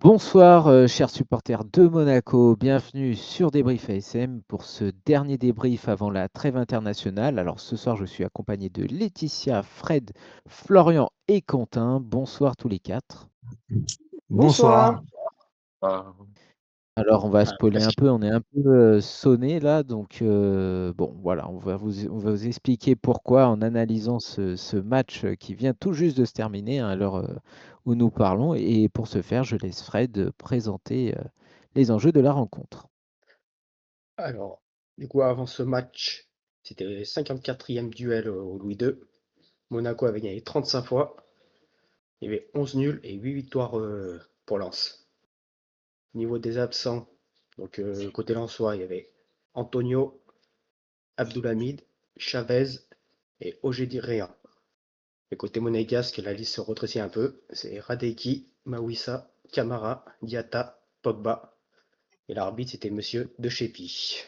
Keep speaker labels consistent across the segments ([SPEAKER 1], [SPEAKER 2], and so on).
[SPEAKER 1] Bonsoir, chers supporters de Monaco, bienvenue sur Débrief ASM pour ce dernier débrief avant la trêve internationale. Alors ce soir, je suis accompagné de Laetitia, Fred, Florian et Quentin. Bonsoir tous les quatre.
[SPEAKER 2] Bonsoir.
[SPEAKER 3] Bonsoir. Ah,
[SPEAKER 1] Alors on va spoiler un
[SPEAKER 3] Merci.
[SPEAKER 1] peu, on est un peu sonné là, donc bon voilà, on va vous expliquer pourquoi en analysant ce match qui vient tout juste de se terminer hein, à l'heure où nous parlons. Et pour ce faire, je laisse Fred présenter les enjeux de la rencontre.
[SPEAKER 3] Alors, du coup, avant ce match, c'était le 54e duel au Louis II. Monaco avait gagné 35 fois. Il y avait 11 nuls et 8 victoires pour Lens. Au niveau des absents, donc côté lensois, il y avait Antonio, Abdoulhamid, Chavez et Ogedi Réa. Et côté monégasque, la liste se rétrécit un peu. C'est Radeki, Mawissa, Camara, Diatta, Pogba. Et l'arbitre, c'était Monsieur De Chepi.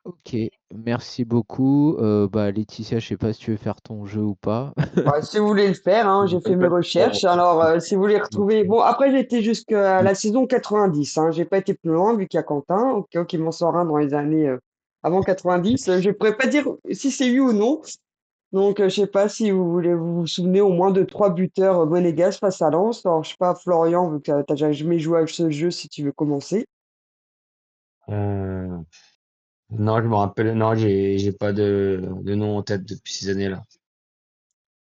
[SPEAKER 1] Ok, merci beaucoup. Laetitia, je sais pas si tu veux faire ton jeu ou pas.
[SPEAKER 2] Bah, si vous voulez le faire, hein, j'ai fait mes recherches. Alors, si vous voulez retrouver. Bon, après, j'ai été jusqu'à la saison 90. Hein. J'ai pas été plus loin, vu qu'il y a Quentin, au cas où il m'en sort un dans les années avant 90. Je pourrais pas dire si c'est lui ou non. Donc, je sais pas si vous souvenez au moins de trois buteurs monégasques face à Lens. Alors, je sais pas, Florian, vu que t'as jamais joué à ce jeu, si tu veux commencer.
[SPEAKER 4] Euh, non, je me rappelle, non, j'ai pas de nom en tête depuis ces années-là.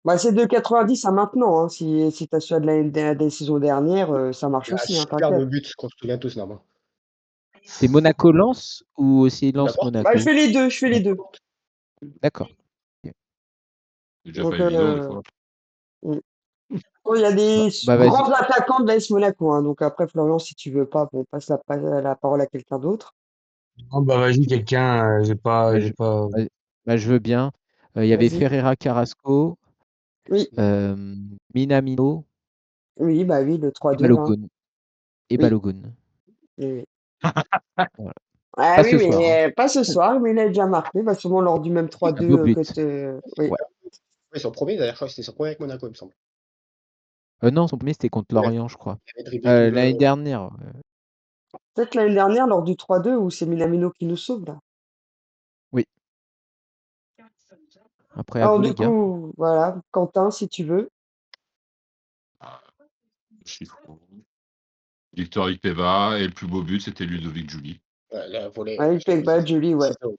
[SPEAKER 2] Bah, c'est de 90 à maintenant. Hein. Si t'as celui de des saisons dernières, ça marche
[SPEAKER 3] Il y a un
[SPEAKER 2] aussi, hein, t'inquiète.
[SPEAKER 3] superbe but qu'on se souvient tous, normalement.
[SPEAKER 1] C'est Monaco-Lens ou aussi
[SPEAKER 3] N'importe.
[SPEAKER 2] Bah, je
[SPEAKER 1] Lens-Monaco?
[SPEAKER 2] fais les deux, je fais les deux.
[SPEAKER 1] D'accord. Ok.
[SPEAKER 5] C'est déjà pas
[SPEAKER 2] Donc,
[SPEAKER 5] évident des fois.
[SPEAKER 2] mm. Bon, il y a des
[SPEAKER 1] Vas-y.
[SPEAKER 2] grands attaquants de l'AS Monaco. Hein. Donc après, Florian, si tu veux pas, bon, passe la parole à quelqu'un d'autre.
[SPEAKER 4] Oh, bah, vas-y, quelqu'un,
[SPEAKER 1] Bah,
[SPEAKER 4] j'ai
[SPEAKER 1] je,
[SPEAKER 4] pas.
[SPEAKER 1] bah, je veux bien. Il y avait
[SPEAKER 2] Vas-y.
[SPEAKER 1] Ferreira Carrasco,
[SPEAKER 2] Oui,
[SPEAKER 1] Minamino
[SPEAKER 2] oui, bah oui, le
[SPEAKER 1] et
[SPEAKER 2] 3-2. Hein.
[SPEAKER 1] Balogun. Et
[SPEAKER 2] Oui,
[SPEAKER 1] Balogun.
[SPEAKER 2] oui, oui.
[SPEAKER 1] Voilà.
[SPEAKER 2] Ah
[SPEAKER 1] Pas
[SPEAKER 2] oui,
[SPEAKER 1] ce soir, hein.
[SPEAKER 2] mais pas ce soir, mais il a déjà marqué, bah, sûrement lors du même
[SPEAKER 1] Un beau
[SPEAKER 2] 3-2 que
[SPEAKER 1] but.
[SPEAKER 2] te... Oui.
[SPEAKER 1] Ouais.
[SPEAKER 3] Oui, son premier, d'ailleurs, je crois que c'était son premier avec Monaco, il me semble.
[SPEAKER 1] Non, son premier, c'était contre
[SPEAKER 3] Il avait,
[SPEAKER 1] Lorient, je crois.
[SPEAKER 3] il avait dribblé tout le.
[SPEAKER 1] L'année dernière.
[SPEAKER 2] Peut-être l'année dernière, lors du 3-2, où c'est Minamino qui nous sauve, là.
[SPEAKER 1] Oui. Après, à
[SPEAKER 2] Alors
[SPEAKER 1] vous,
[SPEAKER 2] du
[SPEAKER 1] les gars.
[SPEAKER 2] coup, voilà, Quentin, si tu veux.
[SPEAKER 5] Ah, chiffre. Victor Ipeva et le plus beau but, c'était Ludovic Julie.
[SPEAKER 3] La volée,
[SPEAKER 2] Ouais, il fait bah, Julie, ouais.
[SPEAKER 3] 6-0.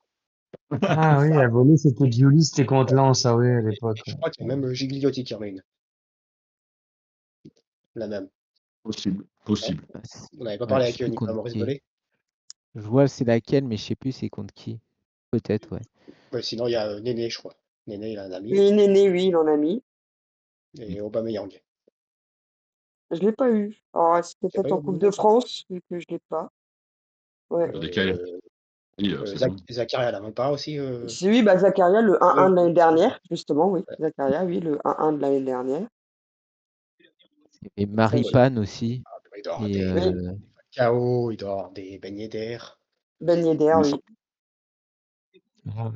[SPEAKER 4] Ah oui, la volée, c'était Giulis, c'était contre Lens, ah oui, à l'époque.
[SPEAKER 3] Je crois qu'il y a même Gigliotti qui en met une. La même.
[SPEAKER 5] Possible,
[SPEAKER 3] Ouais.
[SPEAKER 5] possible.
[SPEAKER 3] On n'avait pas
[SPEAKER 1] Ouais,
[SPEAKER 3] parlé
[SPEAKER 1] je sais
[SPEAKER 3] avec
[SPEAKER 1] plus
[SPEAKER 3] Nicolas
[SPEAKER 1] contre
[SPEAKER 3] Maurice
[SPEAKER 1] qui.
[SPEAKER 3] Volé.
[SPEAKER 1] Je vois c'est laquelle, mais je sais plus c'est contre qui. Peut-être, ouais.
[SPEAKER 3] Ouais, sinon, il y a Néné, je crois. Néné, il a un ami.
[SPEAKER 2] Et Néné, oui, il en a mis.
[SPEAKER 3] Et Aubameyang.
[SPEAKER 2] Je l'ai pas eu. Alors, c'était
[SPEAKER 3] C'est pas
[SPEAKER 2] peut-être
[SPEAKER 3] eu
[SPEAKER 2] en Coupe de
[SPEAKER 3] Aubameyang?
[SPEAKER 2] France, vu que je l'ai pas. Ouais.
[SPEAKER 5] Sur desquels Oui, c'est bon.
[SPEAKER 3] Zakaria, elle a même pas aussi.
[SPEAKER 2] C'est oui, bah, Zakaria, le 1-1 de l'année
[SPEAKER 3] C'est ça.
[SPEAKER 2] dernière, justement, oui.
[SPEAKER 3] Ouais.
[SPEAKER 2] Zakaria, oui, le 1-1 de l'année dernière.
[SPEAKER 1] Et
[SPEAKER 3] Après,
[SPEAKER 1] Maripane aussi.
[SPEAKER 3] il doit y avoir
[SPEAKER 1] Et
[SPEAKER 2] Oui,
[SPEAKER 3] des KO, il doit y avoir des beignets d'air.
[SPEAKER 2] Ben Yedder,
[SPEAKER 5] Oui.
[SPEAKER 2] oui.
[SPEAKER 4] Ah,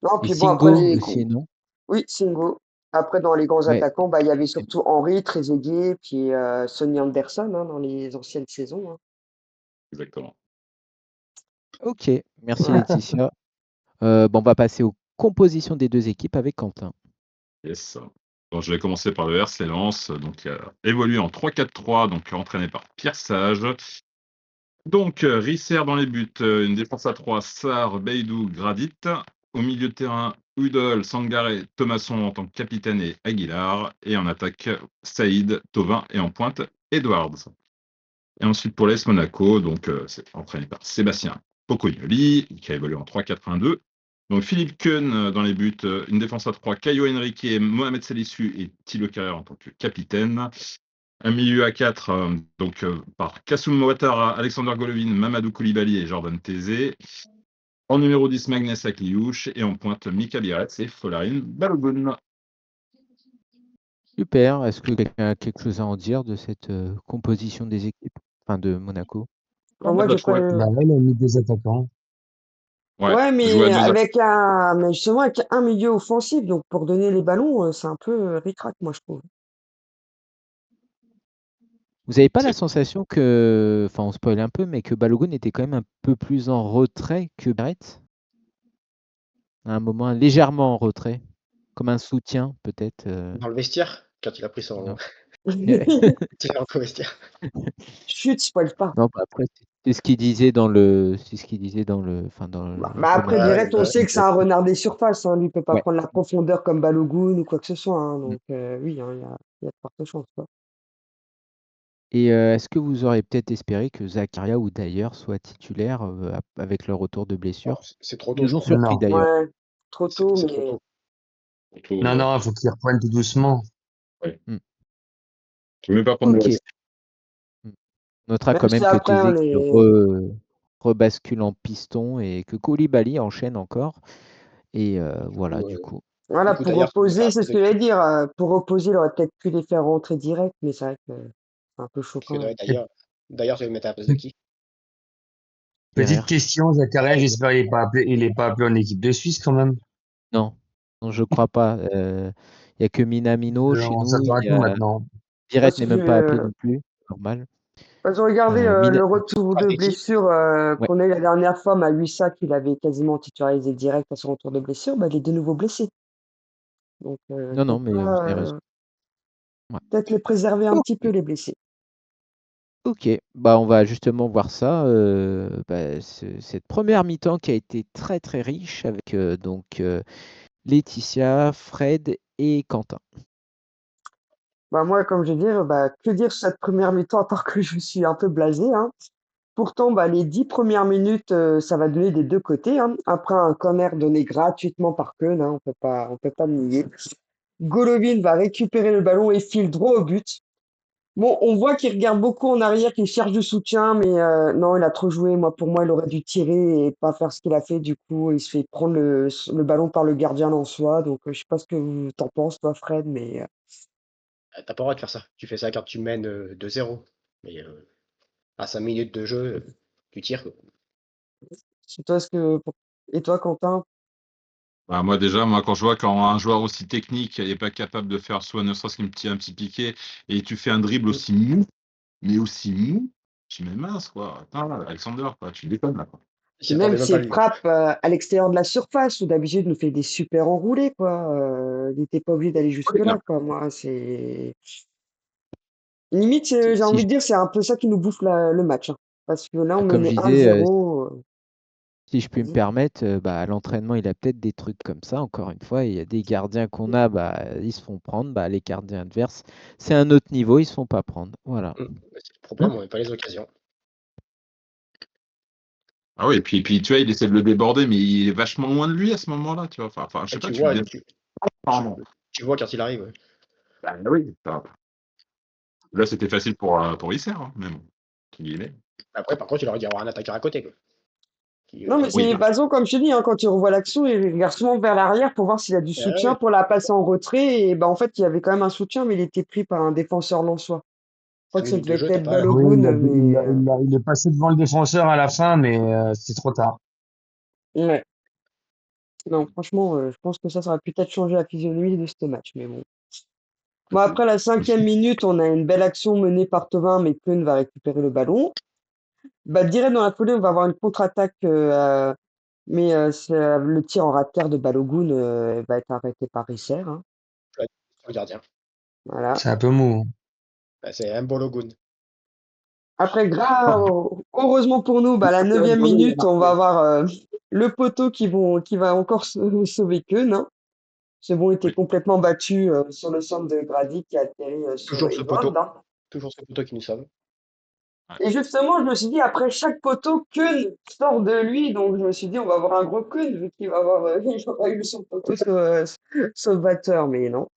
[SPEAKER 2] Non,
[SPEAKER 1] et
[SPEAKER 2] puis bon, après,
[SPEAKER 1] Singo aussi, non?
[SPEAKER 2] oui, Singo. Après, dans les grands
[SPEAKER 1] Ouais.
[SPEAKER 2] attaquants, bah, il y avait surtout Henry, Trezeguet, puis Sonny Anderson, hein, dans les anciennes saisons. Hein.
[SPEAKER 5] Exactement.
[SPEAKER 1] Ok, merci
[SPEAKER 2] Voilà.
[SPEAKER 1] Laetitia. On va passer aux compositions des deux équipes avec Quentin.
[SPEAKER 5] Yes. Bon, je vais commencer par le RC Lens, donc évolué en 3-4-3, donc entraîné par Pierre Sage. Donc, Risser dans les buts, une défense à 3, Sarr, Beidou, Gradit. Au milieu de terrain, Udol, Sangaré, Thomasson en tant que capitaine et Aguilar. Et en attaque, Saïd, Tovin et en pointe, Edwards. Et ensuite pour l'AS Monaco, donc c'est entraîné par Sébastien Pocognoli, qui a évolué en 3-4-1-2. Donc Philippe Keun dans les buts, une défense à 3, Caio Henrique, Mohamed Salissu et Thilo Carrère en tant que capitaine. Un milieu à 4, par Kassoum Ouattara, Alexander Golovin, Mamadou Koulibaly et Jordan Tézé. En numéro 10, Magnès Akliouche. Et en pointe, Mika Biarretz et Folarin Balogun.
[SPEAKER 1] Super. Est-ce que quelqu'un a quelque chose à en dire de cette composition des équipes? Enfin, de Monaco.
[SPEAKER 2] Enfin,
[SPEAKER 5] Bah,
[SPEAKER 2] moi,
[SPEAKER 5] t'as
[SPEAKER 2] j'ai
[SPEAKER 5] trouvé.
[SPEAKER 4] bah ouais, il a mis des attaquants.
[SPEAKER 5] Ouais,
[SPEAKER 2] Ouais,
[SPEAKER 5] jouer à
[SPEAKER 2] mais
[SPEAKER 5] deux attaques.
[SPEAKER 2] mais justement avec un milieu offensif, donc pour donner les ballons, c'est un peu ric-rac, moi je trouve.
[SPEAKER 1] Vous avez pas la
[SPEAKER 3] C'est
[SPEAKER 1] sensation que, enfin, on spoil un peu, mais que Balogun était quand même un peu plus en retrait que Barrett? À un moment, légèrement en retrait, comme un soutien peut-être.
[SPEAKER 3] dans le vestiaire, quand il a pris son
[SPEAKER 1] Non. Ouais.
[SPEAKER 3] tireur au vestiaire.
[SPEAKER 2] Chut, spoil pas.
[SPEAKER 1] Non, bah, après, c'est ce qu'il disait dans le, c'est ce qu'il disait dans le, enfin, dans le
[SPEAKER 2] Après,
[SPEAKER 1] commentaire
[SPEAKER 3] Ouais,
[SPEAKER 2] direct, on
[SPEAKER 3] ouais.
[SPEAKER 2] sait que c'est un renard des surfaces. Hein. Lui, il peut pas
[SPEAKER 1] Ouais.
[SPEAKER 2] prendre la profondeur comme Balogun ou quoi que ce soit. Hein.
[SPEAKER 1] Mm.
[SPEAKER 2] Donc, oui, hein, il y a de fortes chances. Quoi.
[SPEAKER 1] Et est-ce que vous auriez peut-être espéré que Zakaria ou d'ailleurs soit titulaire avec le retour de
[SPEAKER 3] Oh,
[SPEAKER 1] blessure?
[SPEAKER 3] c'est trop
[SPEAKER 1] Ils
[SPEAKER 3] tôt, je
[SPEAKER 1] nous ont
[SPEAKER 3] crois.
[SPEAKER 1] surpris
[SPEAKER 4] Non.
[SPEAKER 1] d'ailleurs.
[SPEAKER 2] Ouais, trop tôt,
[SPEAKER 3] C'est trop
[SPEAKER 2] mais
[SPEAKER 3] tôt.
[SPEAKER 5] Surtout,
[SPEAKER 4] Non, non, il faut qu'ils reprennent tout doucement.
[SPEAKER 5] ouais.
[SPEAKER 1] Mm.
[SPEAKER 5] Tu veux même pas prendre de
[SPEAKER 1] Ok.
[SPEAKER 5] risque.
[SPEAKER 1] Mm. On notera
[SPEAKER 2] même
[SPEAKER 1] quand
[SPEAKER 2] si
[SPEAKER 1] même que
[SPEAKER 2] après, on
[SPEAKER 1] Tézé qui
[SPEAKER 2] est.
[SPEAKER 1] rebascule en piston et que Koulibaly enchaîne encore. Et voilà,
[SPEAKER 3] Ou,
[SPEAKER 1] du coup.
[SPEAKER 2] Voilà,
[SPEAKER 3] du coup,
[SPEAKER 2] pour
[SPEAKER 3] d'ailleurs, tu peux faire
[SPEAKER 2] reposer, c'est ce
[SPEAKER 3] reposer.
[SPEAKER 2] que j'allais dire. Pour reposer, il aurait peut-être pu les faire rentrer direct, mais c'est vrai que c'est un peu
[SPEAKER 3] Parce que
[SPEAKER 2] choquant. Là.
[SPEAKER 3] d'ailleurs, tu veux mettre à la place de qui?
[SPEAKER 4] Petite
[SPEAKER 1] Kerrer.
[SPEAKER 4] question, Zakaria, j'espère qu'il est pas appelé en équipe de Suisse quand même.
[SPEAKER 1] Non, non, je crois pas. Il y a que Minamino chez
[SPEAKER 4] On
[SPEAKER 1] nous.
[SPEAKER 4] s'attend à
[SPEAKER 1] Il y
[SPEAKER 4] tout
[SPEAKER 1] a
[SPEAKER 4] maintenant.
[SPEAKER 1] Viret
[SPEAKER 2] Parce
[SPEAKER 1] n'est
[SPEAKER 2] que
[SPEAKER 1] même pas appelé non plus. Normal.
[SPEAKER 2] J'ai regardé
[SPEAKER 1] Mina-
[SPEAKER 2] le retour
[SPEAKER 3] Pas
[SPEAKER 2] de
[SPEAKER 3] d'équipe.
[SPEAKER 2] blessure
[SPEAKER 1] ouais.
[SPEAKER 2] qu'on a eu la dernière fois. Mahuissa, qu'il avait quasiment titularisé direct à son retour de blessure, bah, il est de nouveau blessé. Donc,
[SPEAKER 1] Non,
[SPEAKER 2] comme
[SPEAKER 1] non, mais vous
[SPEAKER 2] quoi,
[SPEAKER 1] avez raison. Ouais.
[SPEAKER 2] peut-être les préserver un petit peu, les blessés.
[SPEAKER 1] Ok, bah on va justement voir ça. Bah, cette première mi-temps qui a été très très riche avec donc Laetitia, Fred et Quentin.
[SPEAKER 2] Bah, moi, comme je dis, bah, que dire sur cette première mi-temps, à part que je suis un peu blasé. Hein. Pourtant, bah, les 10 premières minutes, ça va donner des deux côtés. Hein. Après un corner donné gratuitement par Keun, hein, on peut pas le nier. Golovin va récupérer le ballon et file droit au but. Bon, on voit qu'il regarde beaucoup en arrière, qu'il cherche du soutien, mais non, il a trop joué. Moi, pour moi, il aurait dû tirer et pas faire ce qu'il a fait. Du coup, il se fait prendre le ballon par le gardien en soi. Donc, je sais pas ce que t'en penses, toi, Fred, mais
[SPEAKER 3] T'as pas le droit de faire ça. Tu fais ça quand tu mènes 2-0. Mais à 5 minutes de jeu, tu tires, quoi.
[SPEAKER 2] c'est toi ce que. Et toi, Quentin?
[SPEAKER 5] Bah, moi déjà, quand je vois quand un joueur aussi technique n'est pas capable de faire soit ne serait-ce un petit piqué et tu fais un dribble
[SPEAKER 2] Mm.
[SPEAKER 5] aussi mou, mais aussi mou, je mets mince quoi. Attends, là, Alexander, quoi, tu déconnes là. Quoi.
[SPEAKER 3] Il s'y
[SPEAKER 2] Puis même
[SPEAKER 3] attendait même pas
[SPEAKER 2] ses
[SPEAKER 3] lui.
[SPEAKER 2] frappes à l'extérieur de la surface, où d'habitude, il nous fait des super enroulés, quoi. Il n'était pas obligé d'aller
[SPEAKER 5] Ouais,
[SPEAKER 2] jusque-là, quoi. Moi, c'est. Limite,
[SPEAKER 1] Si,
[SPEAKER 2] j'ai
[SPEAKER 1] si
[SPEAKER 2] envie
[SPEAKER 1] je,
[SPEAKER 2] de dire, c'est un peu ça qui nous bouffe le match. Hein. Parce que là, on
[SPEAKER 1] comme je
[SPEAKER 2] menait
[SPEAKER 1] disais,
[SPEAKER 2] 1-0.
[SPEAKER 1] si je puis me
[SPEAKER 2] Vas-y.
[SPEAKER 1] permettre, bah, à l'entraînement, il a peut-être des trucs comme ça. Encore une fois, il y a des gardiens qu'on a, bah, ils se font prendre. Bah, les gardiens adverses, c'est un autre niveau, ils se font pas prendre. Voilà.
[SPEAKER 3] C'est le problème, on n'a pas les occasions.
[SPEAKER 5] Ah oui, et puis tu vois, il essaie de le déborder, mais il est vachement loin de lui à ce moment-là, tu vois. Enfin, je
[SPEAKER 3] Et
[SPEAKER 5] sais pas, tu le dis.
[SPEAKER 3] tu,
[SPEAKER 5] Pardon.
[SPEAKER 3] tu vois quand il arrive. Ouais.
[SPEAKER 5] Bah oui. Là, c'était facile pour Isser, hein, même. Qui est.
[SPEAKER 3] Après, par contre, il aurait dû avoir un attaquant à côté, quoi. Qui,
[SPEAKER 2] Non, mais
[SPEAKER 5] Oui,
[SPEAKER 2] c'est pas comme je te dis, hein, quand tu revois l'action, il regarde souvent vers l'arrière pour voir s'il a du soutien
[SPEAKER 3] ouais.
[SPEAKER 2] pour la passer en retrait. Et bah, en fait, il y avait quand même un soutien, mais il était pris par un défenseur lensois. Je crois
[SPEAKER 3] 5
[SPEAKER 2] que ça
[SPEAKER 3] minutes de
[SPEAKER 2] devait
[SPEAKER 3] jeu, t'as
[SPEAKER 2] être
[SPEAKER 3] pas.
[SPEAKER 4] Oui,
[SPEAKER 2] Balogun, mais
[SPEAKER 4] il est passé devant le défenseur à la fin, mais c'est trop tard.
[SPEAKER 2] ouais. Non, franchement, je pense que ça aurait peut-être changé la physionomie de ce match. Mais bon. Bon, après la 5e minute, on a une belle action menée par Thauvin, mais Keun va récupérer le ballon. Bah, direct dans la foulée, on va avoir une contre-attaque, mais le tir en ras-de-terre de Balogun va être arrêté par Risser. Hein.
[SPEAKER 3] Le gardien.
[SPEAKER 2] Voilà.
[SPEAKER 4] C'est un peu mou.
[SPEAKER 3] Bah, c'est un Bologun.
[SPEAKER 2] Après, heureusement pour nous, bah, la 9e minute, on va avoir le poteau qui va encore sauver Keun. Hein. C'est bon, il était
[SPEAKER 5] oui.
[SPEAKER 2] complètement battu sur le centre de Grady qui a atterri sur
[SPEAKER 3] Toujours ce
[SPEAKER 2] Edward.
[SPEAKER 3] poteau.
[SPEAKER 2] Hein.
[SPEAKER 3] Toujours ce poteau qui nous sauve.
[SPEAKER 5] Ouais.
[SPEAKER 2] Et justement, je me suis dit, après chaque poteau, Keun sort de lui. Donc, je me suis dit, on va avoir un gros Keun, vu qu'il va avoir il aura eu son poteau sauvateur. Mais non.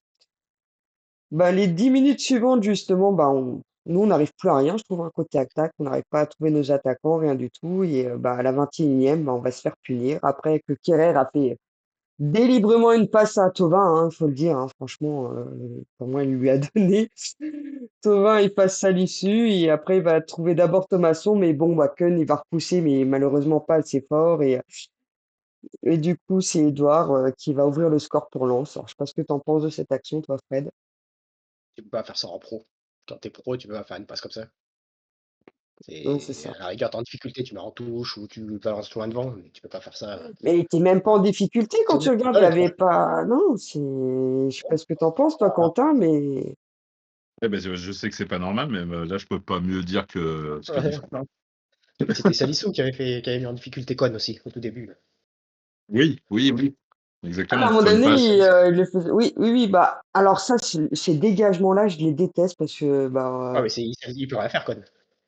[SPEAKER 2] Bah, les 10 minutes suivantes, justement, bah, nous, on n'arrive plus à rien, je trouve, un côté attaque. On n'arrive pas à trouver nos attaquants, rien du tout. Et bah, à la 21e, bah, on va se faire punir. Après que Kerrer a fait délibérément une passe à Thauvin, hein, faut le dire. Hein, franchement, pour moi, il lui a donné. Thauvin, il passe à l'issue. Et après, il va trouver d'abord Thomasson. Mais bon, bah, Keun, il va repousser, mais malheureusement pas assez fort. Et du coup, c'est Edouard qui va ouvrir le score pour Lens. Alors, je sais pas ce que tu en penses de cette action, toi, Fred.
[SPEAKER 3] Tu peux pas faire ça en pro. Quand t'es pro, tu peux pas faire une passe comme ça.
[SPEAKER 2] Ouais, c'est
[SPEAKER 3] C'est
[SPEAKER 2] ça.
[SPEAKER 3] à la rigueur, t'es en difficulté, tu mets en touche ou tu balances loin devant, mais tu peux pas faire ça.
[SPEAKER 2] Mais il était même pas en difficulté quand
[SPEAKER 3] Sur
[SPEAKER 2] tu
[SPEAKER 3] des
[SPEAKER 2] regardes, il
[SPEAKER 3] balles,
[SPEAKER 2] avait pas. Non, c'est. Je sais pas ce que t'en penses, toi, Quentin, mais.
[SPEAKER 5] Eh ben, je sais que c'est pas normal, mais là, je peux pas mieux dire que ce que dit Franck.
[SPEAKER 3] C'était Salissou qui avait mis en difficulté Con aussi, au tout début.
[SPEAKER 5] Oui, oui, oui.
[SPEAKER 2] À un
[SPEAKER 5] Exactement.
[SPEAKER 2] moment
[SPEAKER 5] Sur une
[SPEAKER 2] donné,
[SPEAKER 5] passe.
[SPEAKER 2] il le faisait. Oui, oui, oui, bah. Alors, ça, ces dégagements-là, je les déteste parce que, bah.
[SPEAKER 3] Ah, mais il peut rien faire, Con.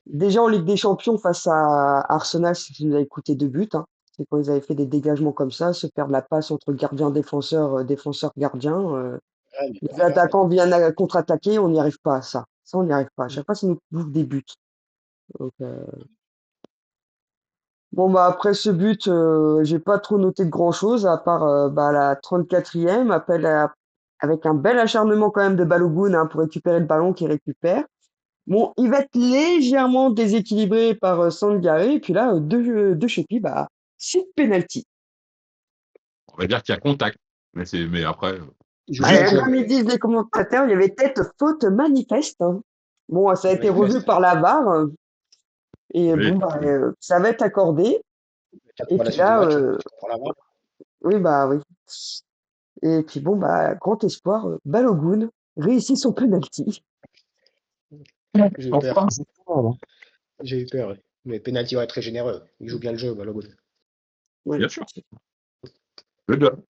[SPEAKER 2] Déjà en Ligue des Champions face à Arsenal, c'est qu'ils nous avaient coûté 2 buts, hein. C'est quand ils avaient fait des dégagements comme ça, se perdre la passe entre gardien-défenseur, défenseur-gardien.
[SPEAKER 3] Ouais, mais il peut
[SPEAKER 2] Les
[SPEAKER 3] rien faire, Con.
[SPEAKER 2] attaquants viennent contre-attaquer, on n'y arrive pas à ça. Ça, on n'y arrive pas. À chaque fois, ça nous bouffe des buts. Donc, bon, bah, après ce but, j'ai pas trop noté de grand-chose, à part bah, la 34e, avec un bel acharnement quand même de Balogun hein, pour récupérer le ballon qu'il récupère. Bon, il va être légèrement déséquilibré par Sangaré, et puis là, de Chepi, bah, c'est penalty.
[SPEAKER 5] On va dire qu'il y a contact. Mais après,
[SPEAKER 3] Il joue bien le
[SPEAKER 5] juste.
[SPEAKER 3] jeu.
[SPEAKER 2] Comme ils disent les commentateurs, il y avait peut-être faute manifeste, hein. Bon, ça a été revu
[SPEAKER 3] Manifeste.
[SPEAKER 2] par la VAR, et
[SPEAKER 5] Oui,
[SPEAKER 2] bon, bah, ça va être accordé.
[SPEAKER 3] 4
[SPEAKER 2] Et
[SPEAKER 3] fois la
[SPEAKER 2] puis
[SPEAKER 3] suite du
[SPEAKER 2] là,
[SPEAKER 3] match, tu comprends la barre.
[SPEAKER 2] oui, bah oui. Et puis bon, bah, grand espoir, Balogun réussit son penalty.
[SPEAKER 3] J'ai eu
[SPEAKER 4] Enfin,
[SPEAKER 3] peur.
[SPEAKER 4] c'est ça, là.
[SPEAKER 3] J'ai eu peur. Ouais. Mais penalty, ouais, très généreux. Il joue bien le jeu, Balogun.
[SPEAKER 2] Ouais.
[SPEAKER 5] bien sûr. Le job.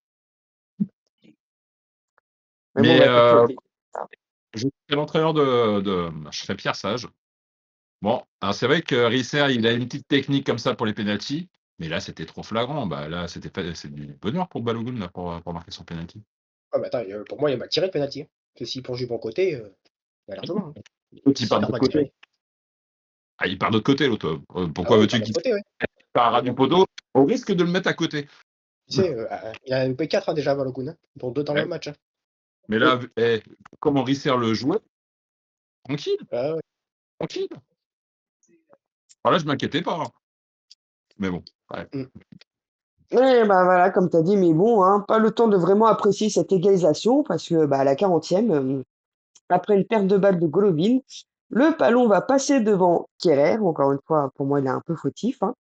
[SPEAKER 2] Mais bon,
[SPEAKER 5] Mais
[SPEAKER 2] bah,
[SPEAKER 5] je serais l'entraîneur je serais Pierre Sage. Bon, alors c'est vrai que Risser, il a une petite technique comme ça pour les pénaltys, mais là, c'était trop flagrant. Bah, là, c'est du bonheur pour Balogun là, pour marquer son penalty.
[SPEAKER 3] Ah, bah attends, pour moi, il m'a tiré le penalty. Hein. Parce que s'il plonge du bon côté, il a largement. Hein.
[SPEAKER 5] L'autre, il part de
[SPEAKER 3] Super
[SPEAKER 5] l'autre
[SPEAKER 3] mal
[SPEAKER 5] côté.
[SPEAKER 3] tiré.
[SPEAKER 5] Ah, il part de l'autre côté, l'autre.
[SPEAKER 3] Ah
[SPEAKER 5] Pourquoi
[SPEAKER 3] ouais, il
[SPEAKER 5] veux-tu
[SPEAKER 3] part de
[SPEAKER 5] qu'il
[SPEAKER 3] l'autre côté, ouais.
[SPEAKER 5] part à du poteau au risque de le mettre à côté?
[SPEAKER 3] Tu sais, il a loupé 4 hein, déjà, Balogun. Hein, dont 2 dans le
[SPEAKER 5] Ouais.
[SPEAKER 3] match. Hein.
[SPEAKER 5] Mais là, comment Risser le jouait, tranquille,
[SPEAKER 3] Ah ouais.
[SPEAKER 5] tranquille. Alors là, je m'inquiétais pas. Hein. Mais bon, ouais.
[SPEAKER 2] ouais, bah voilà, comme tu as dit, mais bon, hein, pas le temps de vraiment apprécier cette égalisation parce que bah, à la 40e, après une perte de balle de Golovin, le ballon va passer devant Kerrer. Encore une fois, pour moi, il est un peu fautif, hein.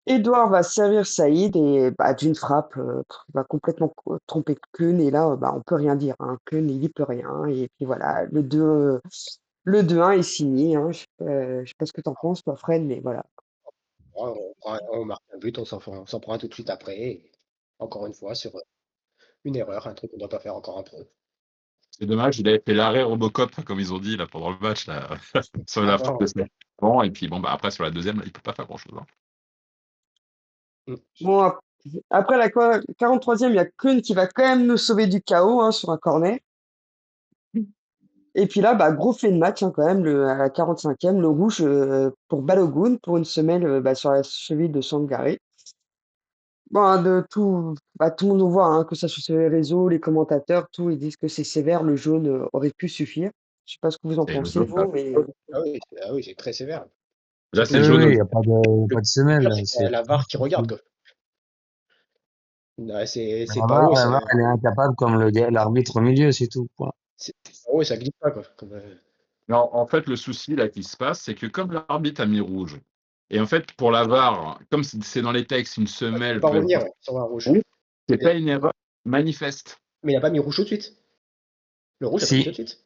[SPEAKER 2] Edouard va servir Saïd et bah, d'une frappe, il va complètement tromper Keun et là, bah, on peut rien dire, hein. Keun, il y peut rien et puis voilà, le 2-1 est signé, hein. Je sais pas ce que tu en penses, toi, Fred, mais voilà.
[SPEAKER 3] Ouais, on marque un but, on s'en prend un tout de suite après. Et encore une fois, sur une erreur, un truc qu'on ne doit pas faire encore un pro.
[SPEAKER 5] C'est dommage, il avait fait l'arrêt Robocop, comme ils ont dit là, pendant le match, là, sur la frappe
[SPEAKER 3] Avant,
[SPEAKER 5] de semaine avant. Et puis, bon, bah, après, sur la deuxième, là, il peut pas faire grand-chose. Hein.
[SPEAKER 2] Bon, après la 43e, il y a Keun qui va quand même nous sauver du chaos hein, sur un corner. Et puis là, bah, gros fait de match hein, quand même, à la 45e, le rouge pour Balogun, pour une semelle bah, sur la cheville de Sangaré. Bon, hein, bah, tout le monde nous voit, hein, que ça soit sur les réseaux, les commentateurs, tout, ils disent que c'est sévère, le jaune aurait pu suffire. Je sais pas ce que vous en
[SPEAKER 5] Et le
[SPEAKER 2] pensez,
[SPEAKER 5] jaune, là.
[SPEAKER 2] vous, mais
[SPEAKER 3] ah oui, c'est très sévère.
[SPEAKER 5] Là,
[SPEAKER 3] Surtout
[SPEAKER 5] c'est
[SPEAKER 4] Oui,
[SPEAKER 3] que
[SPEAKER 5] jaune
[SPEAKER 4] oui, il
[SPEAKER 5] aussi.
[SPEAKER 4] n'y a pas
[SPEAKER 3] le
[SPEAKER 4] pas de semelle,
[SPEAKER 3] pire,
[SPEAKER 4] là.
[SPEAKER 3] c'est que la VAR qui regarde. Quoi. Ouais, c'est pas haut,
[SPEAKER 4] La VAR, elle est incapable comme l'arbitre au milieu, c'est tout. Point.
[SPEAKER 3] c'est pas haut et ça glisse pas. Quoi. Comme,
[SPEAKER 5] Non, en fait, le souci là qui se passe, c'est que comme l'arbitre a mis rouge, et en fait, pour la VAR, comme c'est dans les textes, une
[SPEAKER 3] il ne peut
[SPEAKER 5] semelle
[SPEAKER 3] pas
[SPEAKER 5] peut
[SPEAKER 3] revenir
[SPEAKER 5] être
[SPEAKER 3] ouais, sur un rouge.
[SPEAKER 5] rouge, c'est
[SPEAKER 3] Mais,
[SPEAKER 5] pas une erreur manifeste.
[SPEAKER 3] mais il n'a pas mis rouge tout de suite. Le rouge, c'est pas mis tout de
[SPEAKER 4] Si,
[SPEAKER 3] suite.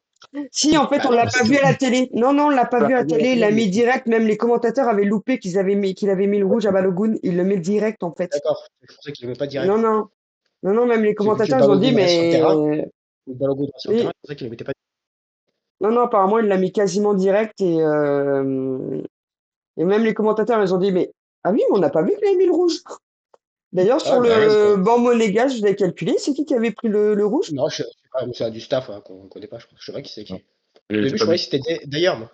[SPEAKER 2] si, en fait,
[SPEAKER 3] Bah
[SPEAKER 2] on
[SPEAKER 3] non,
[SPEAKER 2] l'a
[SPEAKER 3] parce
[SPEAKER 2] pas
[SPEAKER 3] que
[SPEAKER 2] vu à la télé. Non, non, on l'a pas vu à la télé, il l'a mis
[SPEAKER 3] mais-
[SPEAKER 2] direct, même les commentateurs avaient loupé qu'il avait mis le rouge à Balogun, il le met direct, en fait.
[SPEAKER 3] d'accord, je pensais qu'il ne met pas
[SPEAKER 2] Non,
[SPEAKER 3] direct.
[SPEAKER 2] non, non, non, même les
[SPEAKER 3] J'ai vu que le
[SPEAKER 2] commentateurs, ils ont dit,
[SPEAKER 3] Balogun reste sur le terrain.
[SPEAKER 2] mais
[SPEAKER 3] Le Balogun reste sur le terrain,
[SPEAKER 2] oui,
[SPEAKER 3] je pensais qu'il ne mettait pas
[SPEAKER 2] non, non, apparemment, il l'a mis quasiment direct et même les commentateurs, ils ont dit, mais ah oui, mais on n'a pas vu qu'il avait mis le rouge. D'ailleurs,
[SPEAKER 3] Ah,
[SPEAKER 2] sur
[SPEAKER 3] bah ouais,
[SPEAKER 2] le
[SPEAKER 3] quoi.
[SPEAKER 2] banc monégasque, je l'ai calculé, c'est qui avait pris le rouge?
[SPEAKER 3] Non, je sais pas, mais c'est du staff hein, qu'on ne connaît pas, je crois. Je sais pas qui c'est
[SPEAKER 5] Non.
[SPEAKER 3] qui. Au
[SPEAKER 5] Et j'ai
[SPEAKER 3] début, je
[SPEAKER 5] pas
[SPEAKER 3] croyais
[SPEAKER 5] vu.
[SPEAKER 3] que c'était d'ailleurs, moi.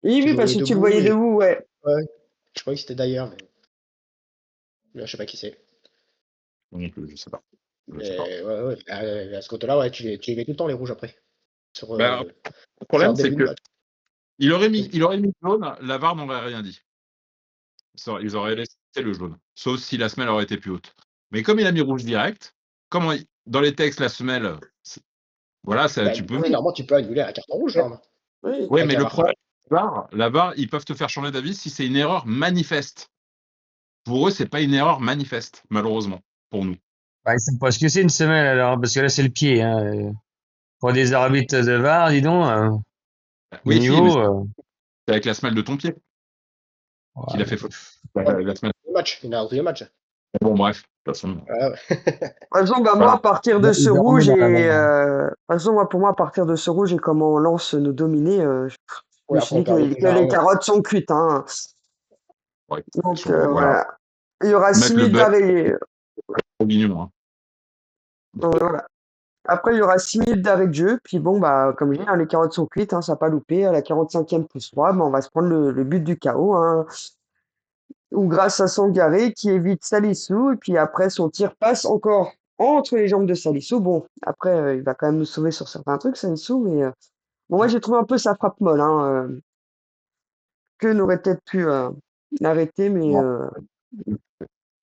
[SPEAKER 2] Oui,
[SPEAKER 3] Je
[SPEAKER 2] oui,
[SPEAKER 3] le
[SPEAKER 2] parce
[SPEAKER 3] voyais
[SPEAKER 2] que tu le
[SPEAKER 3] debout
[SPEAKER 2] voyais
[SPEAKER 3] et
[SPEAKER 2] debout, ouais.
[SPEAKER 3] ouais, je croyais que c'était d'ailleurs, mais là, je sais pas qui c'est.
[SPEAKER 5] Non plus, je sais pas. Je sais pas.
[SPEAKER 3] Mais ouais, ouais, à ce côté-là, ouais, tu les mets tout le temps les rouges après. Sur,
[SPEAKER 5] Ben, le
[SPEAKER 3] sur un
[SPEAKER 5] problème, c'est
[SPEAKER 3] début de
[SPEAKER 5] que
[SPEAKER 3] match.
[SPEAKER 5] il aurait mis jaune, la VAR n'aurait rien dit. Ils auraient laissé le jaune, sauf si la semelle aurait été plus haute. Mais comme il a mis rouge direct, dans les textes, la semelle, voilà, ça,
[SPEAKER 3] Bah,
[SPEAKER 5] tu peux
[SPEAKER 3] oui,
[SPEAKER 5] mettre.
[SPEAKER 3] normalement, tu peux annuler un carton rouge, normalement.
[SPEAKER 2] Oui.
[SPEAKER 5] Oui,
[SPEAKER 3] Avec
[SPEAKER 5] mais
[SPEAKER 3] la
[SPEAKER 5] le
[SPEAKER 3] VAR.
[SPEAKER 5] problème, la VAR, ils peuvent te faire changer d'avis si c'est une erreur manifeste. Pour eux, c'est pas une erreur manifeste, malheureusement, pour nous.
[SPEAKER 4] Bah, ils savent pas ce que c'est une semelle alors, parce que là c'est le pied. Hein. Pour des arbitres de VAR, dis donc, le
[SPEAKER 5] Oui, si, mais
[SPEAKER 4] niveau.
[SPEAKER 5] c'est avec la semelle de ton pied qu'il
[SPEAKER 4] Ouais,
[SPEAKER 5] a fait faute.
[SPEAKER 3] Ouais,
[SPEAKER 5] La semelle.
[SPEAKER 3] le match. Il a arrêté le match.
[SPEAKER 5] Bon, bref, de toute façon.
[SPEAKER 3] Ouais, ouais.
[SPEAKER 2] Par exemple, bah, moi,
[SPEAKER 5] Voilà.
[SPEAKER 2] à partir de ce
[SPEAKER 4] ils en
[SPEAKER 2] rouge
[SPEAKER 4] remettent dans la
[SPEAKER 2] et
[SPEAKER 4] main.
[SPEAKER 2] par exemple, moi, pour moi, à partir de ce rouge et comment on lance nos dominés, je me
[SPEAKER 3] Ouais,
[SPEAKER 2] suis
[SPEAKER 3] après, on
[SPEAKER 2] dit
[SPEAKER 3] perd le
[SPEAKER 2] que les
[SPEAKER 3] pénal.
[SPEAKER 2] carottes sont cuites, hein.
[SPEAKER 5] Ouais,
[SPEAKER 2] Donc
[SPEAKER 5] voilà.
[SPEAKER 2] voilà. Il y aura 6
[SPEAKER 5] Mettre le
[SPEAKER 2] minutes
[SPEAKER 5] beurre
[SPEAKER 2] d'arrêt.
[SPEAKER 5] au guignon. Hein.
[SPEAKER 2] Voilà. Après, il y aura 6 minutes d'arrêt de jeu. Puis bon, bah, comme je dis, hein, les carottes sont cuites, hein, ça n'a pas loupé. À la 45e plus 3, bah, on va se prendre le but du chaos, hein, ou grâce à Sangaré qui évite Salissou. Et puis après, son tir passe encore entre les jambes de Salissou. Bon, après, il va quand même nous sauver sur certains trucs, Salissou. Mais bon, moi, j'ai trouvé un peu sa frappe molle. Hein, que n'aurait peut-être pu l'arrêter. Mais
[SPEAKER 5] Bon.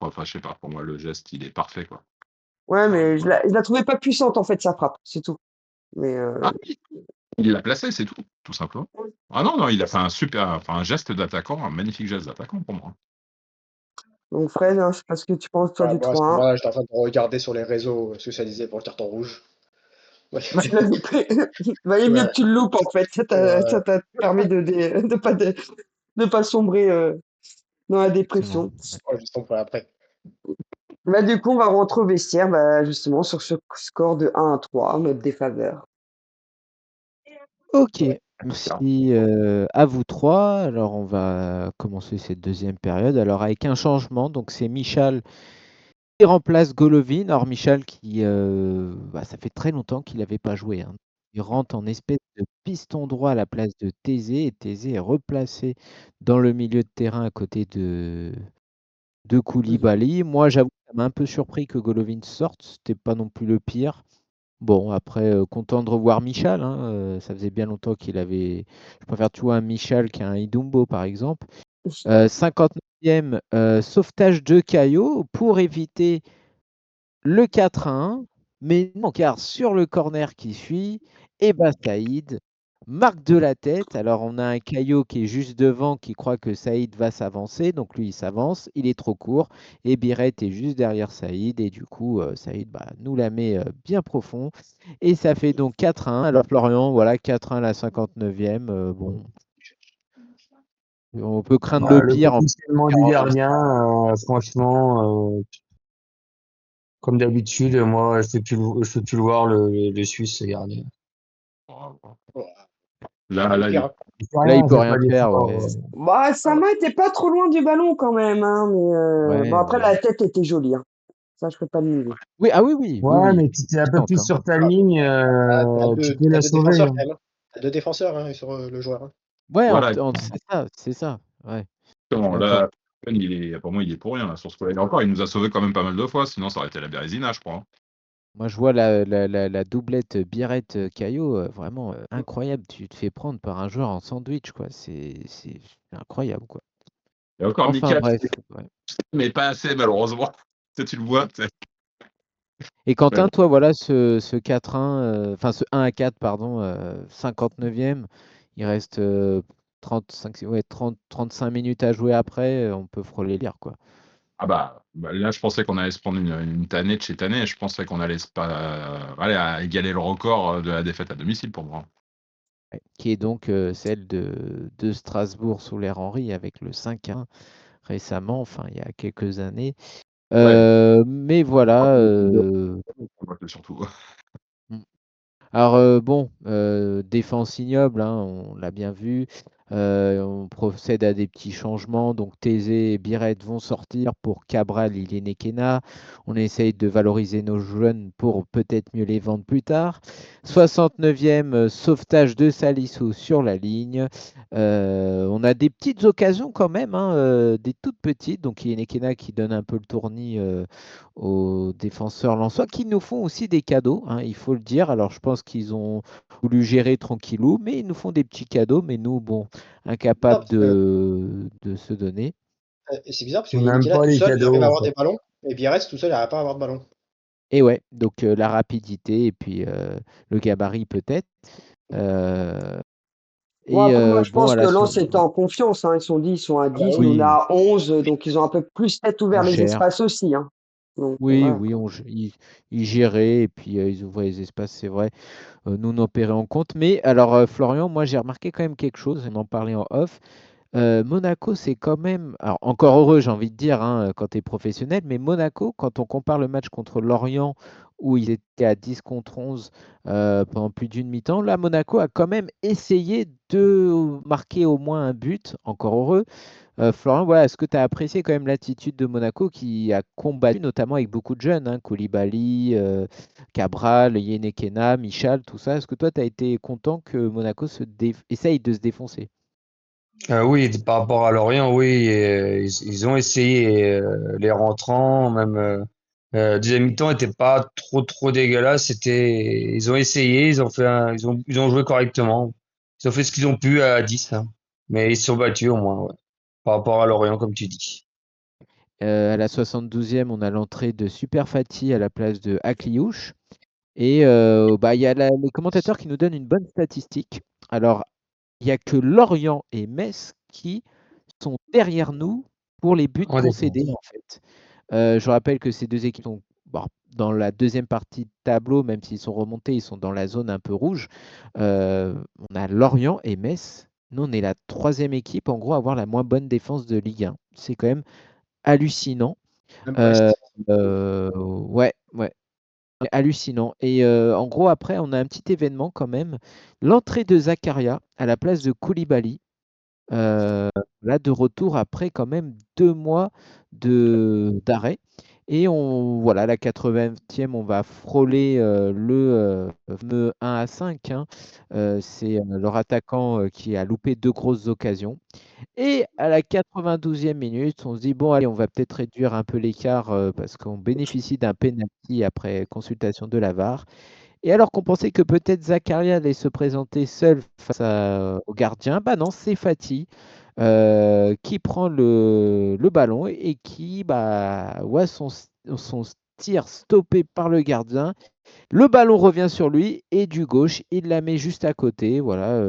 [SPEAKER 5] Enfin, je sais pas, pour moi, le geste, il est parfait, quoi.
[SPEAKER 2] ouais, mais
[SPEAKER 5] Voilà.
[SPEAKER 2] je la trouvais pas puissante, en fait, sa frappe. C'est tout. Mais
[SPEAKER 5] Ah oui, il l'a placé, c'est tout simplement. Ah non, non, il a fait un geste d'attaquant, un magnifique geste d'attaquant pour moi.
[SPEAKER 2] donc, Fred, hein, je sais pas ce que tu penses, toi,
[SPEAKER 3] Ouais,
[SPEAKER 2] du
[SPEAKER 3] moi, à ce
[SPEAKER 2] 3-1.
[SPEAKER 3] moment-là, j'étais en train de regarder sur les réseaux ce que ça disait pour le carton rouge. Ouais.
[SPEAKER 2] Tu l'as loupé. Valait mieux
[SPEAKER 3] Ouais.
[SPEAKER 2] que tu le loupes, en fait. Ça t'a permis de pas sombrer dans la dépression.
[SPEAKER 3] Ouais, juste pour après.
[SPEAKER 2] Bah, du coup, on va rentrer au vestiaire, bah, justement, sur ce score de 1-3, notre défaveur.
[SPEAKER 1] OK,
[SPEAKER 3] Ouais.
[SPEAKER 1] merci, à vous 3. Alors on va commencer cette deuxième période. Alors avec un changement, donc c'est Michal qui remplace Golovin. Alors Michal qui, bah, ça fait très longtemps qu'il n'avait pas joué, hein. Il rentre en espèce de piston droit à la place de Thésée et Thésée est replacé dans le milieu de terrain à côté de Koulibaly. Moi, j'avoue, ça m'a un peu surpris que Golovin sorte, c'était pas non plus le pire. Bon, après, content de revoir Michal, hein, ça faisait bien longtemps qu'il avait. Je préfère, tu vois, un Michal qu'un Idumbo, par exemple. 59e, sauvetage de Caillot pour éviter le 4-1. Mais non, car sur le corner qui suit, Eba Saïd marque de la tête. Alors, on a un Caillot qui est juste devant, qui croit que Saïd va s'avancer. Donc, lui, il s'avance. Il est trop court. Et Biret est juste derrière Saïd. Et du coup, Saïd nous la met bien profond. Et ça fait donc 4-1. Alors, Florian, voilà, 4-1 à la 59e. Bon, on peut craindre le
[SPEAKER 4] Bah, le
[SPEAKER 1] pire en
[SPEAKER 4] positionnement du gardien, franchement, comme d'habitude, moi, je peux plus le voir, le Suisse, ce gardien.
[SPEAKER 3] Ouais.
[SPEAKER 5] Là,
[SPEAKER 3] Le pire, hein.
[SPEAKER 4] Il fait
[SPEAKER 1] Là, il
[SPEAKER 4] rien, il
[SPEAKER 1] peut
[SPEAKER 4] fait
[SPEAKER 1] rien
[SPEAKER 4] pas
[SPEAKER 1] faire.
[SPEAKER 4] d'effort.
[SPEAKER 1] Ouais.
[SPEAKER 2] Bah, sa main était pas trop loin du ballon quand même, hein, mais bon,
[SPEAKER 1] Ouais,
[SPEAKER 2] après,
[SPEAKER 1] ouais.
[SPEAKER 2] la tête était jolie, hein. Ça, je peux pas le nier.
[SPEAKER 1] Oui, ah oui, oui, oui,
[SPEAKER 4] Ouais,
[SPEAKER 1] oui.
[SPEAKER 4] mais si t'es un peu
[SPEAKER 1] Puissante,
[SPEAKER 4] plus
[SPEAKER 1] hein.
[SPEAKER 4] sur ta ligne, tu peux
[SPEAKER 3] T'as
[SPEAKER 4] la
[SPEAKER 3] deux
[SPEAKER 4] sauver.
[SPEAKER 3] défenseurs
[SPEAKER 4] Hein.
[SPEAKER 3] quand même. Hein. T'as deux défenseurs hein, sur le joueur. Hein.
[SPEAKER 1] Ouais,
[SPEAKER 5] voilà,
[SPEAKER 1] c'est ça, c'est ça. Ouais, je suis
[SPEAKER 5] exactement.
[SPEAKER 1] d'accord.
[SPEAKER 5] Là, pour moi, il est pour rien là, sur ce coup-là. Et encore, il nous a sauvé quand même pas mal de fois, sinon ça aurait été la Bérésina, je crois. Hein.
[SPEAKER 1] Moi, je vois la doublette Birette-Caillot, vraiment incroyable. Tu te fais prendre par un joueur en sandwich, quoi. C'est incroyable, quoi.
[SPEAKER 5] Et encore,
[SPEAKER 1] Enfin,
[SPEAKER 5] Mika,
[SPEAKER 1] bref. Ouais.
[SPEAKER 5] mais pas assez, malheureusement. Tu le vois.
[SPEAKER 1] Et
[SPEAKER 5] Mais
[SPEAKER 1] Quentin,
[SPEAKER 5] bon.
[SPEAKER 1] toi, voilà, ce 4-1, enfin ce 1-4, pardon, 59e, il reste 35, ouais, 35 minutes à jouer après, on peut frôler lire, quoi.
[SPEAKER 5] Ah bah, là, je pensais qu'on allait se prendre une tannée de chez tannée. Je pensais qu'on allait à égaler le record de la défaite à domicile pour moi.
[SPEAKER 1] Ouais. Qui est donc celle de Strasbourg sous l'ère Henry avec le 5-1 récemment, enfin il y a quelques années.
[SPEAKER 5] Ouais.
[SPEAKER 1] Mais voilà.
[SPEAKER 5] Surtout.
[SPEAKER 1] Mm. Alors bon, défense ignoble, hein, on l'a bien vu. On procède à des petits changements. Donc Thésée et Biret vont sortir pour Cabral, Nekena. On essaye de valoriser nos jeunes pour peut-être mieux les vendre plus tard. 69e, sauvetage de Salissou sur la ligne. On a des petites occasions quand même, hein, des toutes petites. Donc Nekena qui donne un peu le tournis aux défenseurs lensois, qui nous font aussi des cadeaux, hein, il faut le dire. Alors je pense qu'ils ont voulu gérer tranquillou, mais ils nous font des petits cadeaux, mais nous, bon,
[SPEAKER 3] Ah,
[SPEAKER 1] incapables
[SPEAKER 3] parce que,
[SPEAKER 1] de se donner.
[SPEAKER 3] c'est bizarre parce que
[SPEAKER 4] On n'aime
[SPEAKER 3] Yenikina
[SPEAKER 4] pas
[SPEAKER 3] tout
[SPEAKER 4] les
[SPEAKER 3] seul, il arrive
[SPEAKER 4] cadeaux,
[SPEAKER 3] à
[SPEAKER 4] en
[SPEAKER 3] avoir
[SPEAKER 4] fait.
[SPEAKER 3] des ballons. Et Biarritz tout seul, il n'arrive pas à avoir de ballon.
[SPEAKER 1] Et ouais, donc la rapidité et puis le gabarit peut-être. Euh,
[SPEAKER 2] Bon,
[SPEAKER 1] Et
[SPEAKER 2] après, moi, je
[SPEAKER 1] bon,
[SPEAKER 2] pense
[SPEAKER 1] à
[SPEAKER 2] que
[SPEAKER 1] la
[SPEAKER 2] Lens est en confiance, hein. Ils sont dit, ils sont à
[SPEAKER 3] Ah bah
[SPEAKER 2] 10, nous on est
[SPEAKER 3] oui.
[SPEAKER 1] oui,
[SPEAKER 2] à 11, donc ils ont un peu plus peut-être
[SPEAKER 1] on
[SPEAKER 2] ouvert les
[SPEAKER 1] gère.
[SPEAKER 2] espaces aussi, hein. Donc,
[SPEAKER 1] Oui,
[SPEAKER 2] voilà,
[SPEAKER 1] oui,
[SPEAKER 2] quoi.
[SPEAKER 1] ils géraient et puis ils ouvraient les espaces, c'est vrai. Nous, on opérait en compte. Mais alors, Florian, moi, j'ai remarqué quand même quelque chose, on en parlait en off. Monaco, c'est quand même, alors encore heureux, j'ai envie de dire, hein, quand tu es professionnel, mais Monaco, quand on compare le match contre Lorient, où ils étaient à 10 contre 11 pendant plus d'une mi-temps, là, Monaco a quand même essayé de marquer au moins un but, encore heureux. Florent, voilà, est-ce que tu as apprécié quand même l'attitude de Monaco qui a combattu notamment avec beaucoup de jeunes, hein, Koulibaly, Cabral, Yenekena, Michal, tout ça. Est-ce que toi, tu as été content que Monaco essaye de se défoncer?
[SPEAKER 4] Oui, par rapport à Lorient, oui, ils ont essayé les rentrants, même deuxième mi-temps était pas trop dégueulasse. Ils ont essayé, ils ont joué correctement. Ils ont fait ce qu'ils ont pu à 10, hein. Mais ils se sont battus au moins, ouais. Par rapport à Lorient, comme tu dis.
[SPEAKER 1] À la 72e, on a l'entrée de Super Fati à la place de Akliouche. Et bah, il y a les commentateurs qui nous donnent une bonne statistique. Alors, il n'y a que Lorient et Metz qui sont derrière nous pour les buts
[SPEAKER 4] En
[SPEAKER 1] concédés,
[SPEAKER 4] défense.
[SPEAKER 1] en fait. Je rappelle que ces deux équipes sont bon, dans la deuxième partie de tableau, même s'ils sont remontés, ils sont dans la zone un peu rouge. On a Lorient et Metz. Nous, on est la troisième équipe, en gros, à avoir la moins bonne défense de Ligue 1. C'est quand même hallucinant.
[SPEAKER 3] Même
[SPEAKER 1] Euh,
[SPEAKER 3] Brest.
[SPEAKER 1] ouais, ouais, hallucinant. Et en gros, après, on a un petit événement quand même. L'entrée de Zakaria à la place de Koulibaly. Euh, Là, de retour après quand même 2 mois d'arrêt. Et voilà, la 80e, on va frôler le fameux 1-5, hein. C'est leur attaquant qui a loupé deux grosses occasions. Et à la 92e minute, on se dit, bon, allez, on va peut-être réduire un peu l'écart parce qu'on bénéficie d'un penalty après consultation de la VAR. Et alors qu'on pensait que peut-être Zakaria allait se présenter seul face au gardien, bah non, c'est Fati qui prend le ballon et qui voit son tir stoppé par le gardien. Le ballon revient sur lui et du gauche, il la met juste à côté. Voilà,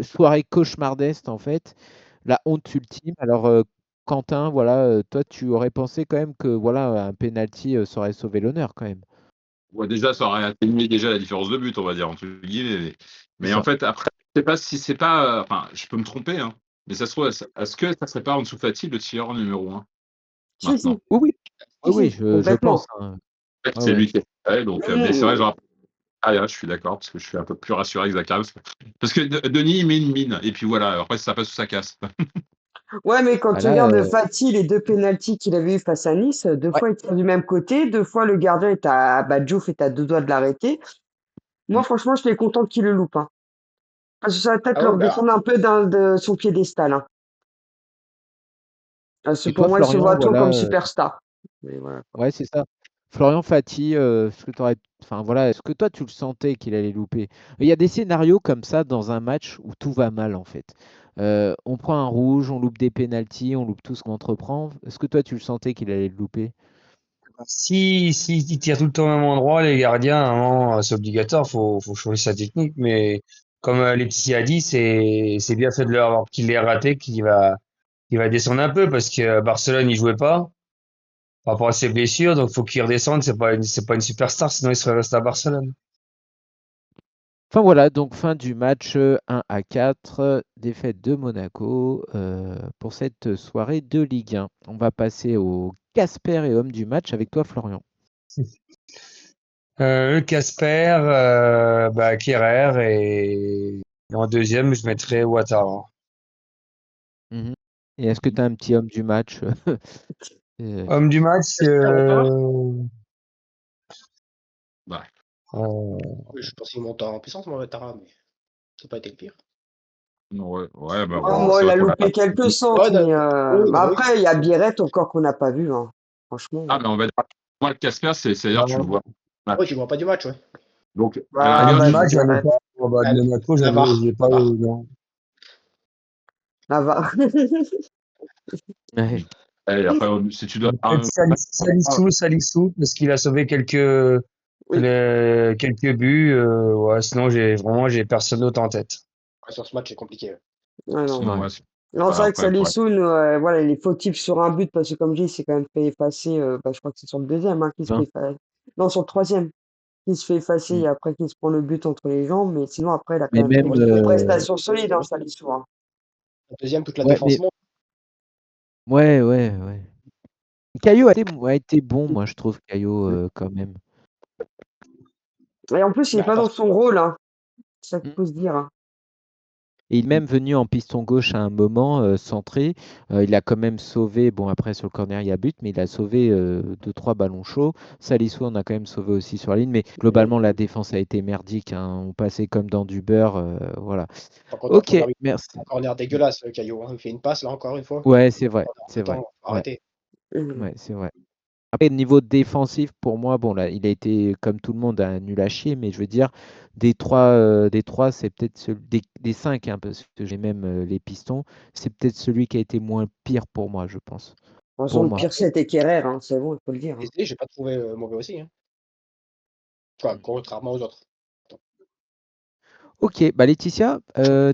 [SPEAKER 1] soirée cauchemardesque en fait, la honte ultime. Alors Quentin, voilà, toi tu aurais pensé quand même que voilà un penalty ça aurait sauvé l'honneur quand même.
[SPEAKER 5] Ouais, déjà, ça aurait atténué déjà la différence de but, on va dire, entre guillemets.
[SPEAKER 1] C'est
[SPEAKER 5] Mais en
[SPEAKER 1] ça.
[SPEAKER 5] fait, après, je sais pas si c'est pas. Enfin, je peux me tromper, hein. Mais ça se trouve, est-ce que ça serait pas Ansu Fati le tireur numéro 1
[SPEAKER 2] Si,
[SPEAKER 5] maintenant?
[SPEAKER 2] si,
[SPEAKER 1] Oui, oui, oui,
[SPEAKER 2] si,
[SPEAKER 1] oui,
[SPEAKER 2] si,
[SPEAKER 1] je pense,
[SPEAKER 2] complètement.
[SPEAKER 1] hein.
[SPEAKER 5] En fait,
[SPEAKER 1] Ouais,
[SPEAKER 5] c'est
[SPEAKER 1] ouais.
[SPEAKER 5] lui qui est fait, donc, mais c'est vrai, je
[SPEAKER 2] Mmh.
[SPEAKER 5] rappelle. Ah, là, je suis d'accord, parce que je suis un peu plus rassuré avec Zakaria. Parce que Denis, il met une mine, et puis voilà, après, ça passe ou ça casse.
[SPEAKER 2] Ouais, mais quand
[SPEAKER 1] Ah
[SPEAKER 2] tu
[SPEAKER 1] là,
[SPEAKER 2] regardes Fati, les deux pénaltys qu'il avait eu face à Nice, deux
[SPEAKER 1] ouais.
[SPEAKER 2] fois il tire du même côté, deux fois le gardien Diouf est à deux doigts de l'arrêter. Moi, franchement, je suis content qu'il le loupe, hein. Parce que ça va peut-être
[SPEAKER 3] Ah ouais,
[SPEAKER 2] le
[SPEAKER 3] bah,
[SPEAKER 2] descendre un peu de son piédestal, hein. Parce que
[SPEAKER 1] Et
[SPEAKER 2] pour
[SPEAKER 1] toi,
[SPEAKER 2] moi, il se
[SPEAKER 1] Florian,
[SPEAKER 2] voit trop
[SPEAKER 1] voilà,
[SPEAKER 2] comme superstar. Mais voilà.
[SPEAKER 1] ouais, c'est ça. Florian Fati, ce que enfin voilà, est-ce que toi tu le sentais qu'il allait louper? Il y a des scénarios comme ça dans un match où tout va mal en fait. On prend un rouge, on loupe des pénaltys, on loupe tout ce qu'on entreprend. Est-ce que toi tu le sentais qu'il allait le louper?
[SPEAKER 4] Si ils tirent tout le temps au même endroit, les gardiens, à un moment, c'est obligatoire, faut changer sa technique. Mais comme Alexis a dit, c'est bien fait de leur qu'il l'ait raté, qu'il va descendre un peu parce que Barcelone, il jouait pas par rapport à ses blessures, donc faut qu'il redescende. C'est pas une superstar, sinon il serait resté à Barcelone.
[SPEAKER 1] Enfin voilà, donc fin du match 1-4, défaite de Monaco pour cette soirée de Ligue 1. On va passer au Casper et homme du match avec toi Florian.
[SPEAKER 4] Le Casper, Kehrer et en deuxième, je mettrais Ouattara.
[SPEAKER 1] Mhm. Et est-ce que tu as un petit homme du match euh,
[SPEAKER 4] Homme du match,
[SPEAKER 3] Casper, Ouattara?
[SPEAKER 5] Bah,
[SPEAKER 4] euh,
[SPEAKER 3] Oui, je pense qu'il monte en puissance, moi, Ouattara, mais ça n'a pas été le pire.
[SPEAKER 5] ouais, ouais, bah
[SPEAKER 2] Ouais,
[SPEAKER 5] bon,
[SPEAKER 2] moi,
[SPEAKER 5] c'est
[SPEAKER 2] il
[SPEAKER 5] vrai
[SPEAKER 2] a
[SPEAKER 5] qu'on a pas.
[SPEAKER 2] loupé quelques
[SPEAKER 3] Ouais,
[SPEAKER 2] centres,
[SPEAKER 3] non,
[SPEAKER 2] mais
[SPEAKER 3] oui, non, oui.
[SPEAKER 2] après, il y a Biret encore qu'on n'a pas vu, hein.
[SPEAKER 5] Ah,
[SPEAKER 2] Franchement.
[SPEAKER 5] mais on va dire. Moi, le Casper, c'est-à-dire, tu le
[SPEAKER 4] euh,
[SPEAKER 5] vois.
[SPEAKER 3] Ouais, tu vois pas du match, ouais.
[SPEAKER 5] Donc, à la
[SPEAKER 2] Bah,
[SPEAKER 5] rigueur,
[SPEAKER 4] L'homme du
[SPEAKER 5] tu.
[SPEAKER 2] vas-y,
[SPEAKER 4] match, j'en ai
[SPEAKER 2] Biret.
[SPEAKER 4] pas. De
[SPEAKER 3] Ah,
[SPEAKER 4] Monaco,
[SPEAKER 3] la VAR,
[SPEAKER 4] j'ai
[SPEAKER 3] la
[SPEAKER 4] pas.
[SPEAKER 3] VAR.
[SPEAKER 4] Non.
[SPEAKER 2] Ça va.
[SPEAKER 1] ouais.
[SPEAKER 5] Et après, si tu dois.
[SPEAKER 4] Peut-être Salissou, parce qu'il a sauvé
[SPEAKER 2] Oui.
[SPEAKER 4] quelques buts. Ouais, sinon, j'ai personne d'autre en tête.
[SPEAKER 3] Sur ce match, c'est compliqué.
[SPEAKER 2] Ah non.
[SPEAKER 5] Sinon,
[SPEAKER 1] Ouais.
[SPEAKER 5] ouais,
[SPEAKER 2] Non, c'est
[SPEAKER 5] bah,
[SPEAKER 2] vrai que
[SPEAKER 5] après, pour être-
[SPEAKER 2] Salisoun, voilà, il est fautif sur un but parce que comme je dis, il s'est quand même fait effacer. Je crois que c'est sur le deuxième hein, qu'il se fait
[SPEAKER 1] 20.
[SPEAKER 2] effacer. Non, sur le troisième, qu'il se fait effacer
[SPEAKER 1] Mm.
[SPEAKER 2] et après qu'il se prend le but entre les jambes. Mais sinon, après, il a quand
[SPEAKER 1] Mais
[SPEAKER 2] même fait
[SPEAKER 1] même,
[SPEAKER 2] une prestation solide, hein, Salisu. Hein.
[SPEAKER 3] Le deuxième, toute la
[SPEAKER 1] ouais,
[SPEAKER 3] défense monte.
[SPEAKER 1] ouais. Caillot a été bon, moi, je trouve, Caillot, quand même.
[SPEAKER 2] Et en plus, il
[SPEAKER 3] Mais
[SPEAKER 2] n'est pas
[SPEAKER 3] attends,
[SPEAKER 2] dans son rôle. Hein. C'est ça qu'il
[SPEAKER 1] Mm.
[SPEAKER 2] faut se dire. Hein.
[SPEAKER 1] Et il est même venu en piston gauche à un moment, centré. Il a quand même sauvé, bon, après, sur le corner, il y a but, mais il a sauvé 2-3 ballons chauds. Salissou en a quand même sauvé aussi sur la ligne, mais globalement, la défense a été merdique, hein. On passait comme dans du beurre, voilà.
[SPEAKER 3] par contre,
[SPEAKER 1] Ok,
[SPEAKER 3] après,
[SPEAKER 1] merci.
[SPEAKER 3] un corner dégueulasse, Caillot. Hein. Il fait une passe, là, encore une fois.
[SPEAKER 1] Ouais, c'est vrai,
[SPEAKER 3] Corner
[SPEAKER 1] c'est vrai.
[SPEAKER 3] flottant, faut
[SPEAKER 1] Ouais,
[SPEAKER 3] arrêter.
[SPEAKER 2] Mhm.
[SPEAKER 1] c'est vrai. Après, niveau défensif, pour moi, bon, là, il a été, comme tout le monde, un nul à chier, mais je veux dire, des trois c'est peut-être des cinq, hein, parce que j'ai même les pistons, c'est peut-être celui qui a été moins pire pour moi, je pense.
[SPEAKER 2] De toute façon,
[SPEAKER 1] Pour
[SPEAKER 2] le
[SPEAKER 1] moi.
[SPEAKER 2] pire, c'était Kerrer. Hein, c'est bon, il faut le dire. Hein.
[SPEAKER 3] Et j'ai pas trouvé mauvais aussi. Hein. Enfin, contrairement aux autres.
[SPEAKER 1] Ok, bah Laetitia,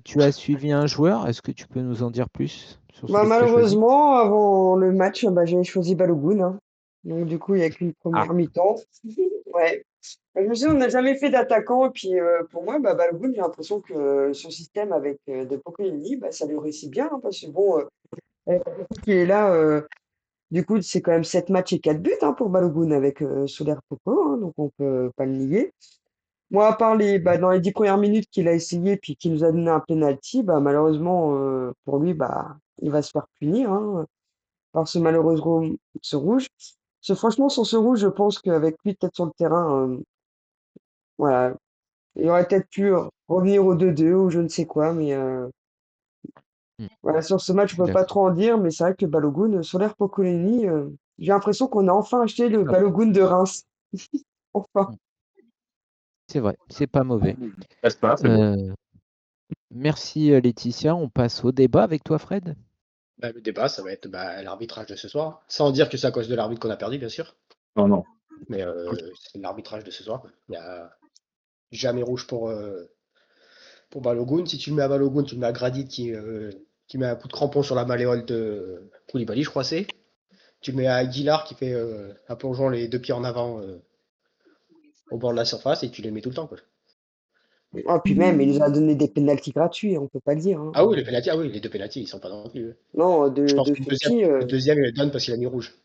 [SPEAKER 1] tu as suivi un joueur, est-ce que tu peux nous en dire plus sur celui que tu as choisi?
[SPEAKER 2] Malheureusement, avant le match, j'ai choisi Balogun. Hein. Donc, du coup, il n'y a qu'une
[SPEAKER 1] Ah,
[SPEAKER 2] première mi-temps. Ouais. Je me suis dit, on n'a jamais fait d'attaquant. Et puis, pour moi, Balogun, j'ai l'impression que son système avec De Poccolini, ça lui réussit bien. Hein, parce que, bon, avec l'équipe qui est là, du coup, c'est quand même 7 matchs et 4 buts hein, pour Balogun avec Soler Poco. Hein, donc, on peut pas le nier. Moi, à part dans les 10 premières minutes qu'il a essayé, puis qu'il nous a donné un penalty, malheureusement, pour lui, il va se faire punir. Hein par ce malheureux ce rouge. Franchement, sans ce rouge, je pense qu'avec lui peut-être sur le terrain, voilà, il aurait peut-être pu revenir au 2-2 ou je ne sais quoi, mais
[SPEAKER 1] hmm,
[SPEAKER 2] voilà, sur ce match,
[SPEAKER 1] je
[SPEAKER 2] je
[SPEAKER 1] suis
[SPEAKER 2] peux pas
[SPEAKER 1] d'accord.
[SPEAKER 2] trop en dire, mais c'est vrai que Balogun, Solaire Pocolini, j'ai l'impression qu'on a enfin acheté le
[SPEAKER 1] Ah bon.
[SPEAKER 2] Balogun de Reims. Enfin.
[SPEAKER 1] Hmm, c'est vrai, c'est pas mauvais.
[SPEAKER 5] Reste pas, c'est beau.
[SPEAKER 1] Merci Laetitia, on passe au débat avec toi, Fred.
[SPEAKER 3] Le débat, ça va être l'arbitrage de ce soir. Sans dire que c'est à cause de l'arbitre qu'on a perdu, bien sûr.
[SPEAKER 5] Non, non.
[SPEAKER 3] Mais c'est l'arbitrage de ce soir. Il n'y a jamais rouge pour Balogun. Si tu le mets à Balogun, tu le mets à Gradit qui met un coup de crampon sur la malléole de Koulibaly, je crois c'est. Tu le mets à Aguilar qui fait un plongeon les deux pieds en avant au bord de la surface et tu les mets tout le temps. Quoi.
[SPEAKER 2] Ah, puis même, il nous a donné des pénaltys gratuits, on peut pas le dire. Hein.
[SPEAKER 3] Ah oui, les deux pénaltys, ils sont pas non plus.
[SPEAKER 2] Non,
[SPEAKER 3] Je pense
[SPEAKER 2] de
[SPEAKER 3] que
[SPEAKER 2] Fekir.
[SPEAKER 3] le deuxième, il le donne parce qu'il a mis rouge.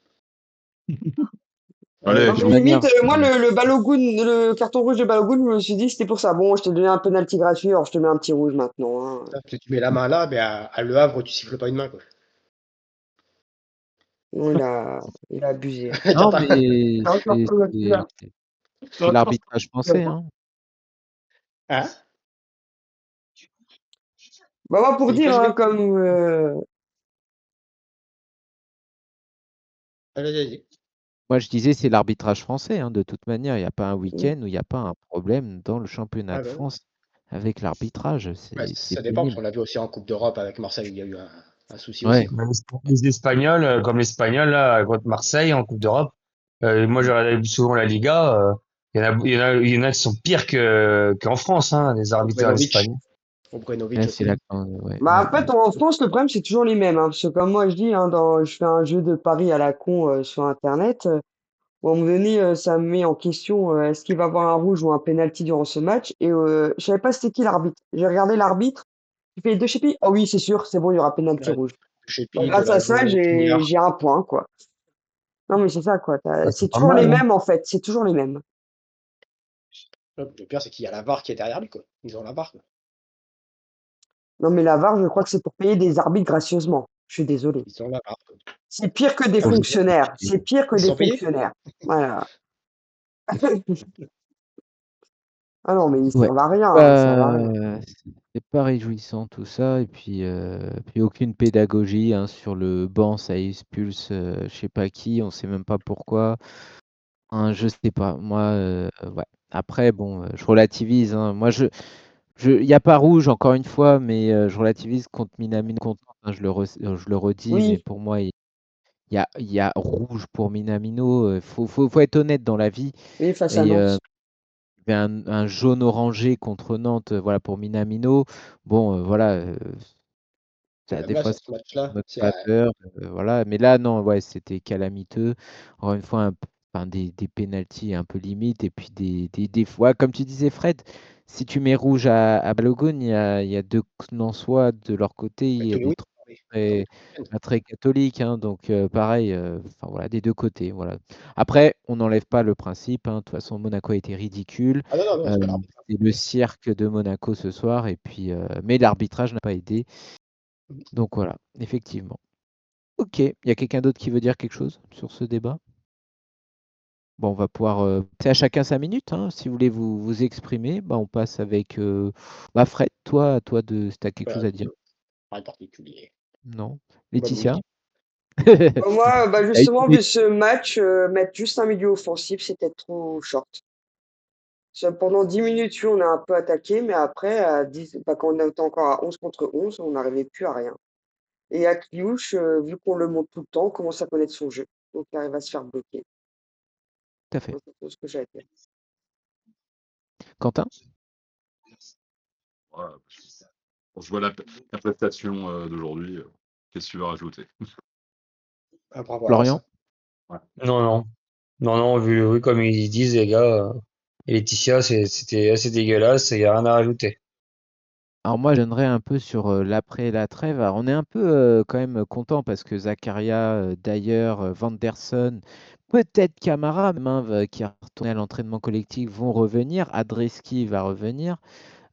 [SPEAKER 5] Allez,
[SPEAKER 2] Non,
[SPEAKER 1] De toute
[SPEAKER 2] mais
[SPEAKER 1] manière,
[SPEAKER 2] limite, moi, le Balogun, le carton rouge de Balogun, je me suis dit, c'était pour ça. Bon, je t'ai donné un penalty gratuit, alors je te mets un petit rouge maintenant. Hein.
[SPEAKER 3] Parce que tu mets la main là, mais à Le Havre, tu siffles pas une main. Quoi.
[SPEAKER 2] Non, il a abusé. Hein.
[SPEAKER 1] non, mais c'est l'arbitrage français, hein.
[SPEAKER 3] Hein.
[SPEAKER 2] Moi, pour
[SPEAKER 3] T'as dit
[SPEAKER 2] dire,
[SPEAKER 3] quoi,
[SPEAKER 2] hein,
[SPEAKER 3] Julie?
[SPEAKER 2] comme.
[SPEAKER 3] Vas-y, vas-y.
[SPEAKER 1] Moi, je disais, c'est l'arbitrage français, hein. De toute manière, il n'y a pas un
[SPEAKER 2] Mm.
[SPEAKER 1] week-end où il n'y a pas un problème dans le championnat
[SPEAKER 3] Ah,
[SPEAKER 1] de
[SPEAKER 3] bah,
[SPEAKER 1] France avec l'arbitrage. C'est
[SPEAKER 3] ça dépend, parce
[SPEAKER 1] pénible.
[SPEAKER 3] qu'on l'a vu aussi en Coupe d'Europe avec Marseille, il y a eu un souci aussi.
[SPEAKER 1] Ouais.
[SPEAKER 3] Quoi.
[SPEAKER 4] Les Espagnols, comme l'Espagnol, là, contre Marseille en Coupe d'Europe. Moi, je regarde souvent la Liga. Il y en a qui sont pires qu'en France, hein, les arbitres
[SPEAKER 3] Obrenovic,
[SPEAKER 4] espagnols.
[SPEAKER 3] Obrenovic
[SPEAKER 1] Là, c'est
[SPEAKER 3] aussi.
[SPEAKER 1] là ouais,
[SPEAKER 2] En fait, en France, le problème, c'est toujours les mêmes. Hein, parce que, comme moi, je dis, hein, je fais un jeu de paris à la con sur Internet. À un moment donné, ça me met en question est-ce qu'il va avoir un rouge ou un penalty durant ce match. Et je savais pas c'était qui l'arbitre. J'ai regardé l'arbitre. Il fait de chez Ah oui, c'est sûr, c'est bon, il y aura penalty
[SPEAKER 3] Ouais,
[SPEAKER 2] rouge.
[SPEAKER 3] Chepi,
[SPEAKER 2] Grâce à ça,
[SPEAKER 3] Delageau, Pugnard.
[SPEAKER 2] j'ai un point, quoi. Non, mais c'est ça, quoi.
[SPEAKER 4] Ah,
[SPEAKER 2] C'est
[SPEAKER 4] c'est pas
[SPEAKER 2] toujours les
[SPEAKER 4] mal, hein.
[SPEAKER 2] mêmes, en fait. C'est toujours les mêmes.
[SPEAKER 3] Le pire, c'est qu'il y a la VAR qui est derrière lui. Quoi. Ils ont la VAR. Quoi.
[SPEAKER 2] Non, mais la VAR, je crois que c'est pour payer des arbitres gracieusement. Je suis désolé.
[SPEAKER 3] Ils ont la VAR. Quoi.
[SPEAKER 2] C'est pire que des
[SPEAKER 1] pour les
[SPEAKER 2] fonctionnaires. C'est pire que
[SPEAKER 3] Ils
[SPEAKER 2] des
[SPEAKER 3] sont payés?
[SPEAKER 2] fonctionnaires. Voilà. Ah non, mais ils
[SPEAKER 1] ouais.
[SPEAKER 2] servent à rien. Hein, ils servent à rien.
[SPEAKER 1] C'est pas réjouissant tout ça. Et puis aucune pédagogie, hein, sur le banc, ça expulse je sais pas qui, on sait même pas pourquoi. Hein, je sais pas. Moi, ouais. Après, bon, je relativise, hein. Moi, il n'y a pas rouge, encore une fois, mais je relativise contre Minamino. Hein, je le redis, mais
[SPEAKER 2] Oui,
[SPEAKER 1] pour moi, il y a rouge pour Minamino. Faut être honnête dans la vie.
[SPEAKER 2] oui, face à
[SPEAKER 1] Et
[SPEAKER 2] Nantes.
[SPEAKER 1] avait un jaune orangé contre Nantes, voilà, pour Minamino. Bon, voilà,
[SPEAKER 3] Et
[SPEAKER 1] des
[SPEAKER 3] même là,
[SPEAKER 1] fois,
[SPEAKER 3] sur
[SPEAKER 1] c'est
[SPEAKER 3] ce match-là,
[SPEAKER 1] notre
[SPEAKER 3] c'est
[SPEAKER 1] faveur, voilà. Mais là, non, ouais, c'était calamiteux. Encore une fois, enfin, des pénaltys un peu limites. Et puis des fois, comme tu disais, Fred, si tu mets rouge à Balogun, il y a deux Nançois de leur côté, il y a
[SPEAKER 3] tous les
[SPEAKER 1] des
[SPEAKER 3] oui,
[SPEAKER 1] troupes
[SPEAKER 3] oui, dans le
[SPEAKER 1] très,
[SPEAKER 3] week-end.
[SPEAKER 1] pas très catholiques, hein. Donc, pareil, enfin, voilà, des deux côtés. Voilà. Après, on n'enlève pas le principe, hein. De toute façon, Monaco a été ridicule.
[SPEAKER 3] Ah non, non, non,
[SPEAKER 1] Euh,
[SPEAKER 3] c'est pas l'arbitrage.
[SPEAKER 1] c'est le cirque de Monaco ce soir. Et puis, mais l'arbitrage n'a pas aidé. Donc voilà, effectivement. Ok, il y a quelqu'un d'autre qui veut dire quelque chose sur ce débat? Bon, on va pouvoir passer à chacun 5 minutes, hein. Si vous voulez vous exprimer, bah, on passe avec bah, Fred, toi si tu as quelque chose
[SPEAKER 3] Bah,
[SPEAKER 1] à dire.
[SPEAKER 3] rien de particulier.
[SPEAKER 1] Non.
[SPEAKER 3] Bonne
[SPEAKER 1] Laetitia?
[SPEAKER 3] week.
[SPEAKER 2] Bah, moi, bah,
[SPEAKER 1] T'as une
[SPEAKER 2] justement, vu
[SPEAKER 1] minute.
[SPEAKER 2] ce match, mettre juste un milieu offensif, c'était trop short. Pendant 10 minutes, oui, on a un peu attaqué, mais après, bah, quand on était encore à 11 contre 11, on n'arrivait plus à rien. Et à Kliouche, vu qu'on le monte tout le temps, on commence à connaître son jeu. Donc, il arrive à se faire bloquer.
[SPEAKER 1] Tout à fait.
[SPEAKER 2] Moi, c'est tout ce que j'ai à dire.
[SPEAKER 1] Quentin?
[SPEAKER 5] Voilà. Quand je vois la prestation d'aujourd'hui, qu'est-ce que tu veux rajouter?
[SPEAKER 3] Ah, bravo à
[SPEAKER 1] Florian?
[SPEAKER 3] Vincent.
[SPEAKER 5] Ouais.
[SPEAKER 4] Non, non. Non, non, vu comme ils disent, les gars, et Laetitia, c'était assez dégueulasse, il n'y a rien à rajouter.
[SPEAKER 1] Alors moi, je donnerais un peu sur l'après la trêve. Alors, on est un peu quand même content parce que Zakaria, Dyer, Vanderson, peut-être Camara, même, hein, qui a retourné à l'entraînement collectif, vont revenir. Adreski va revenir.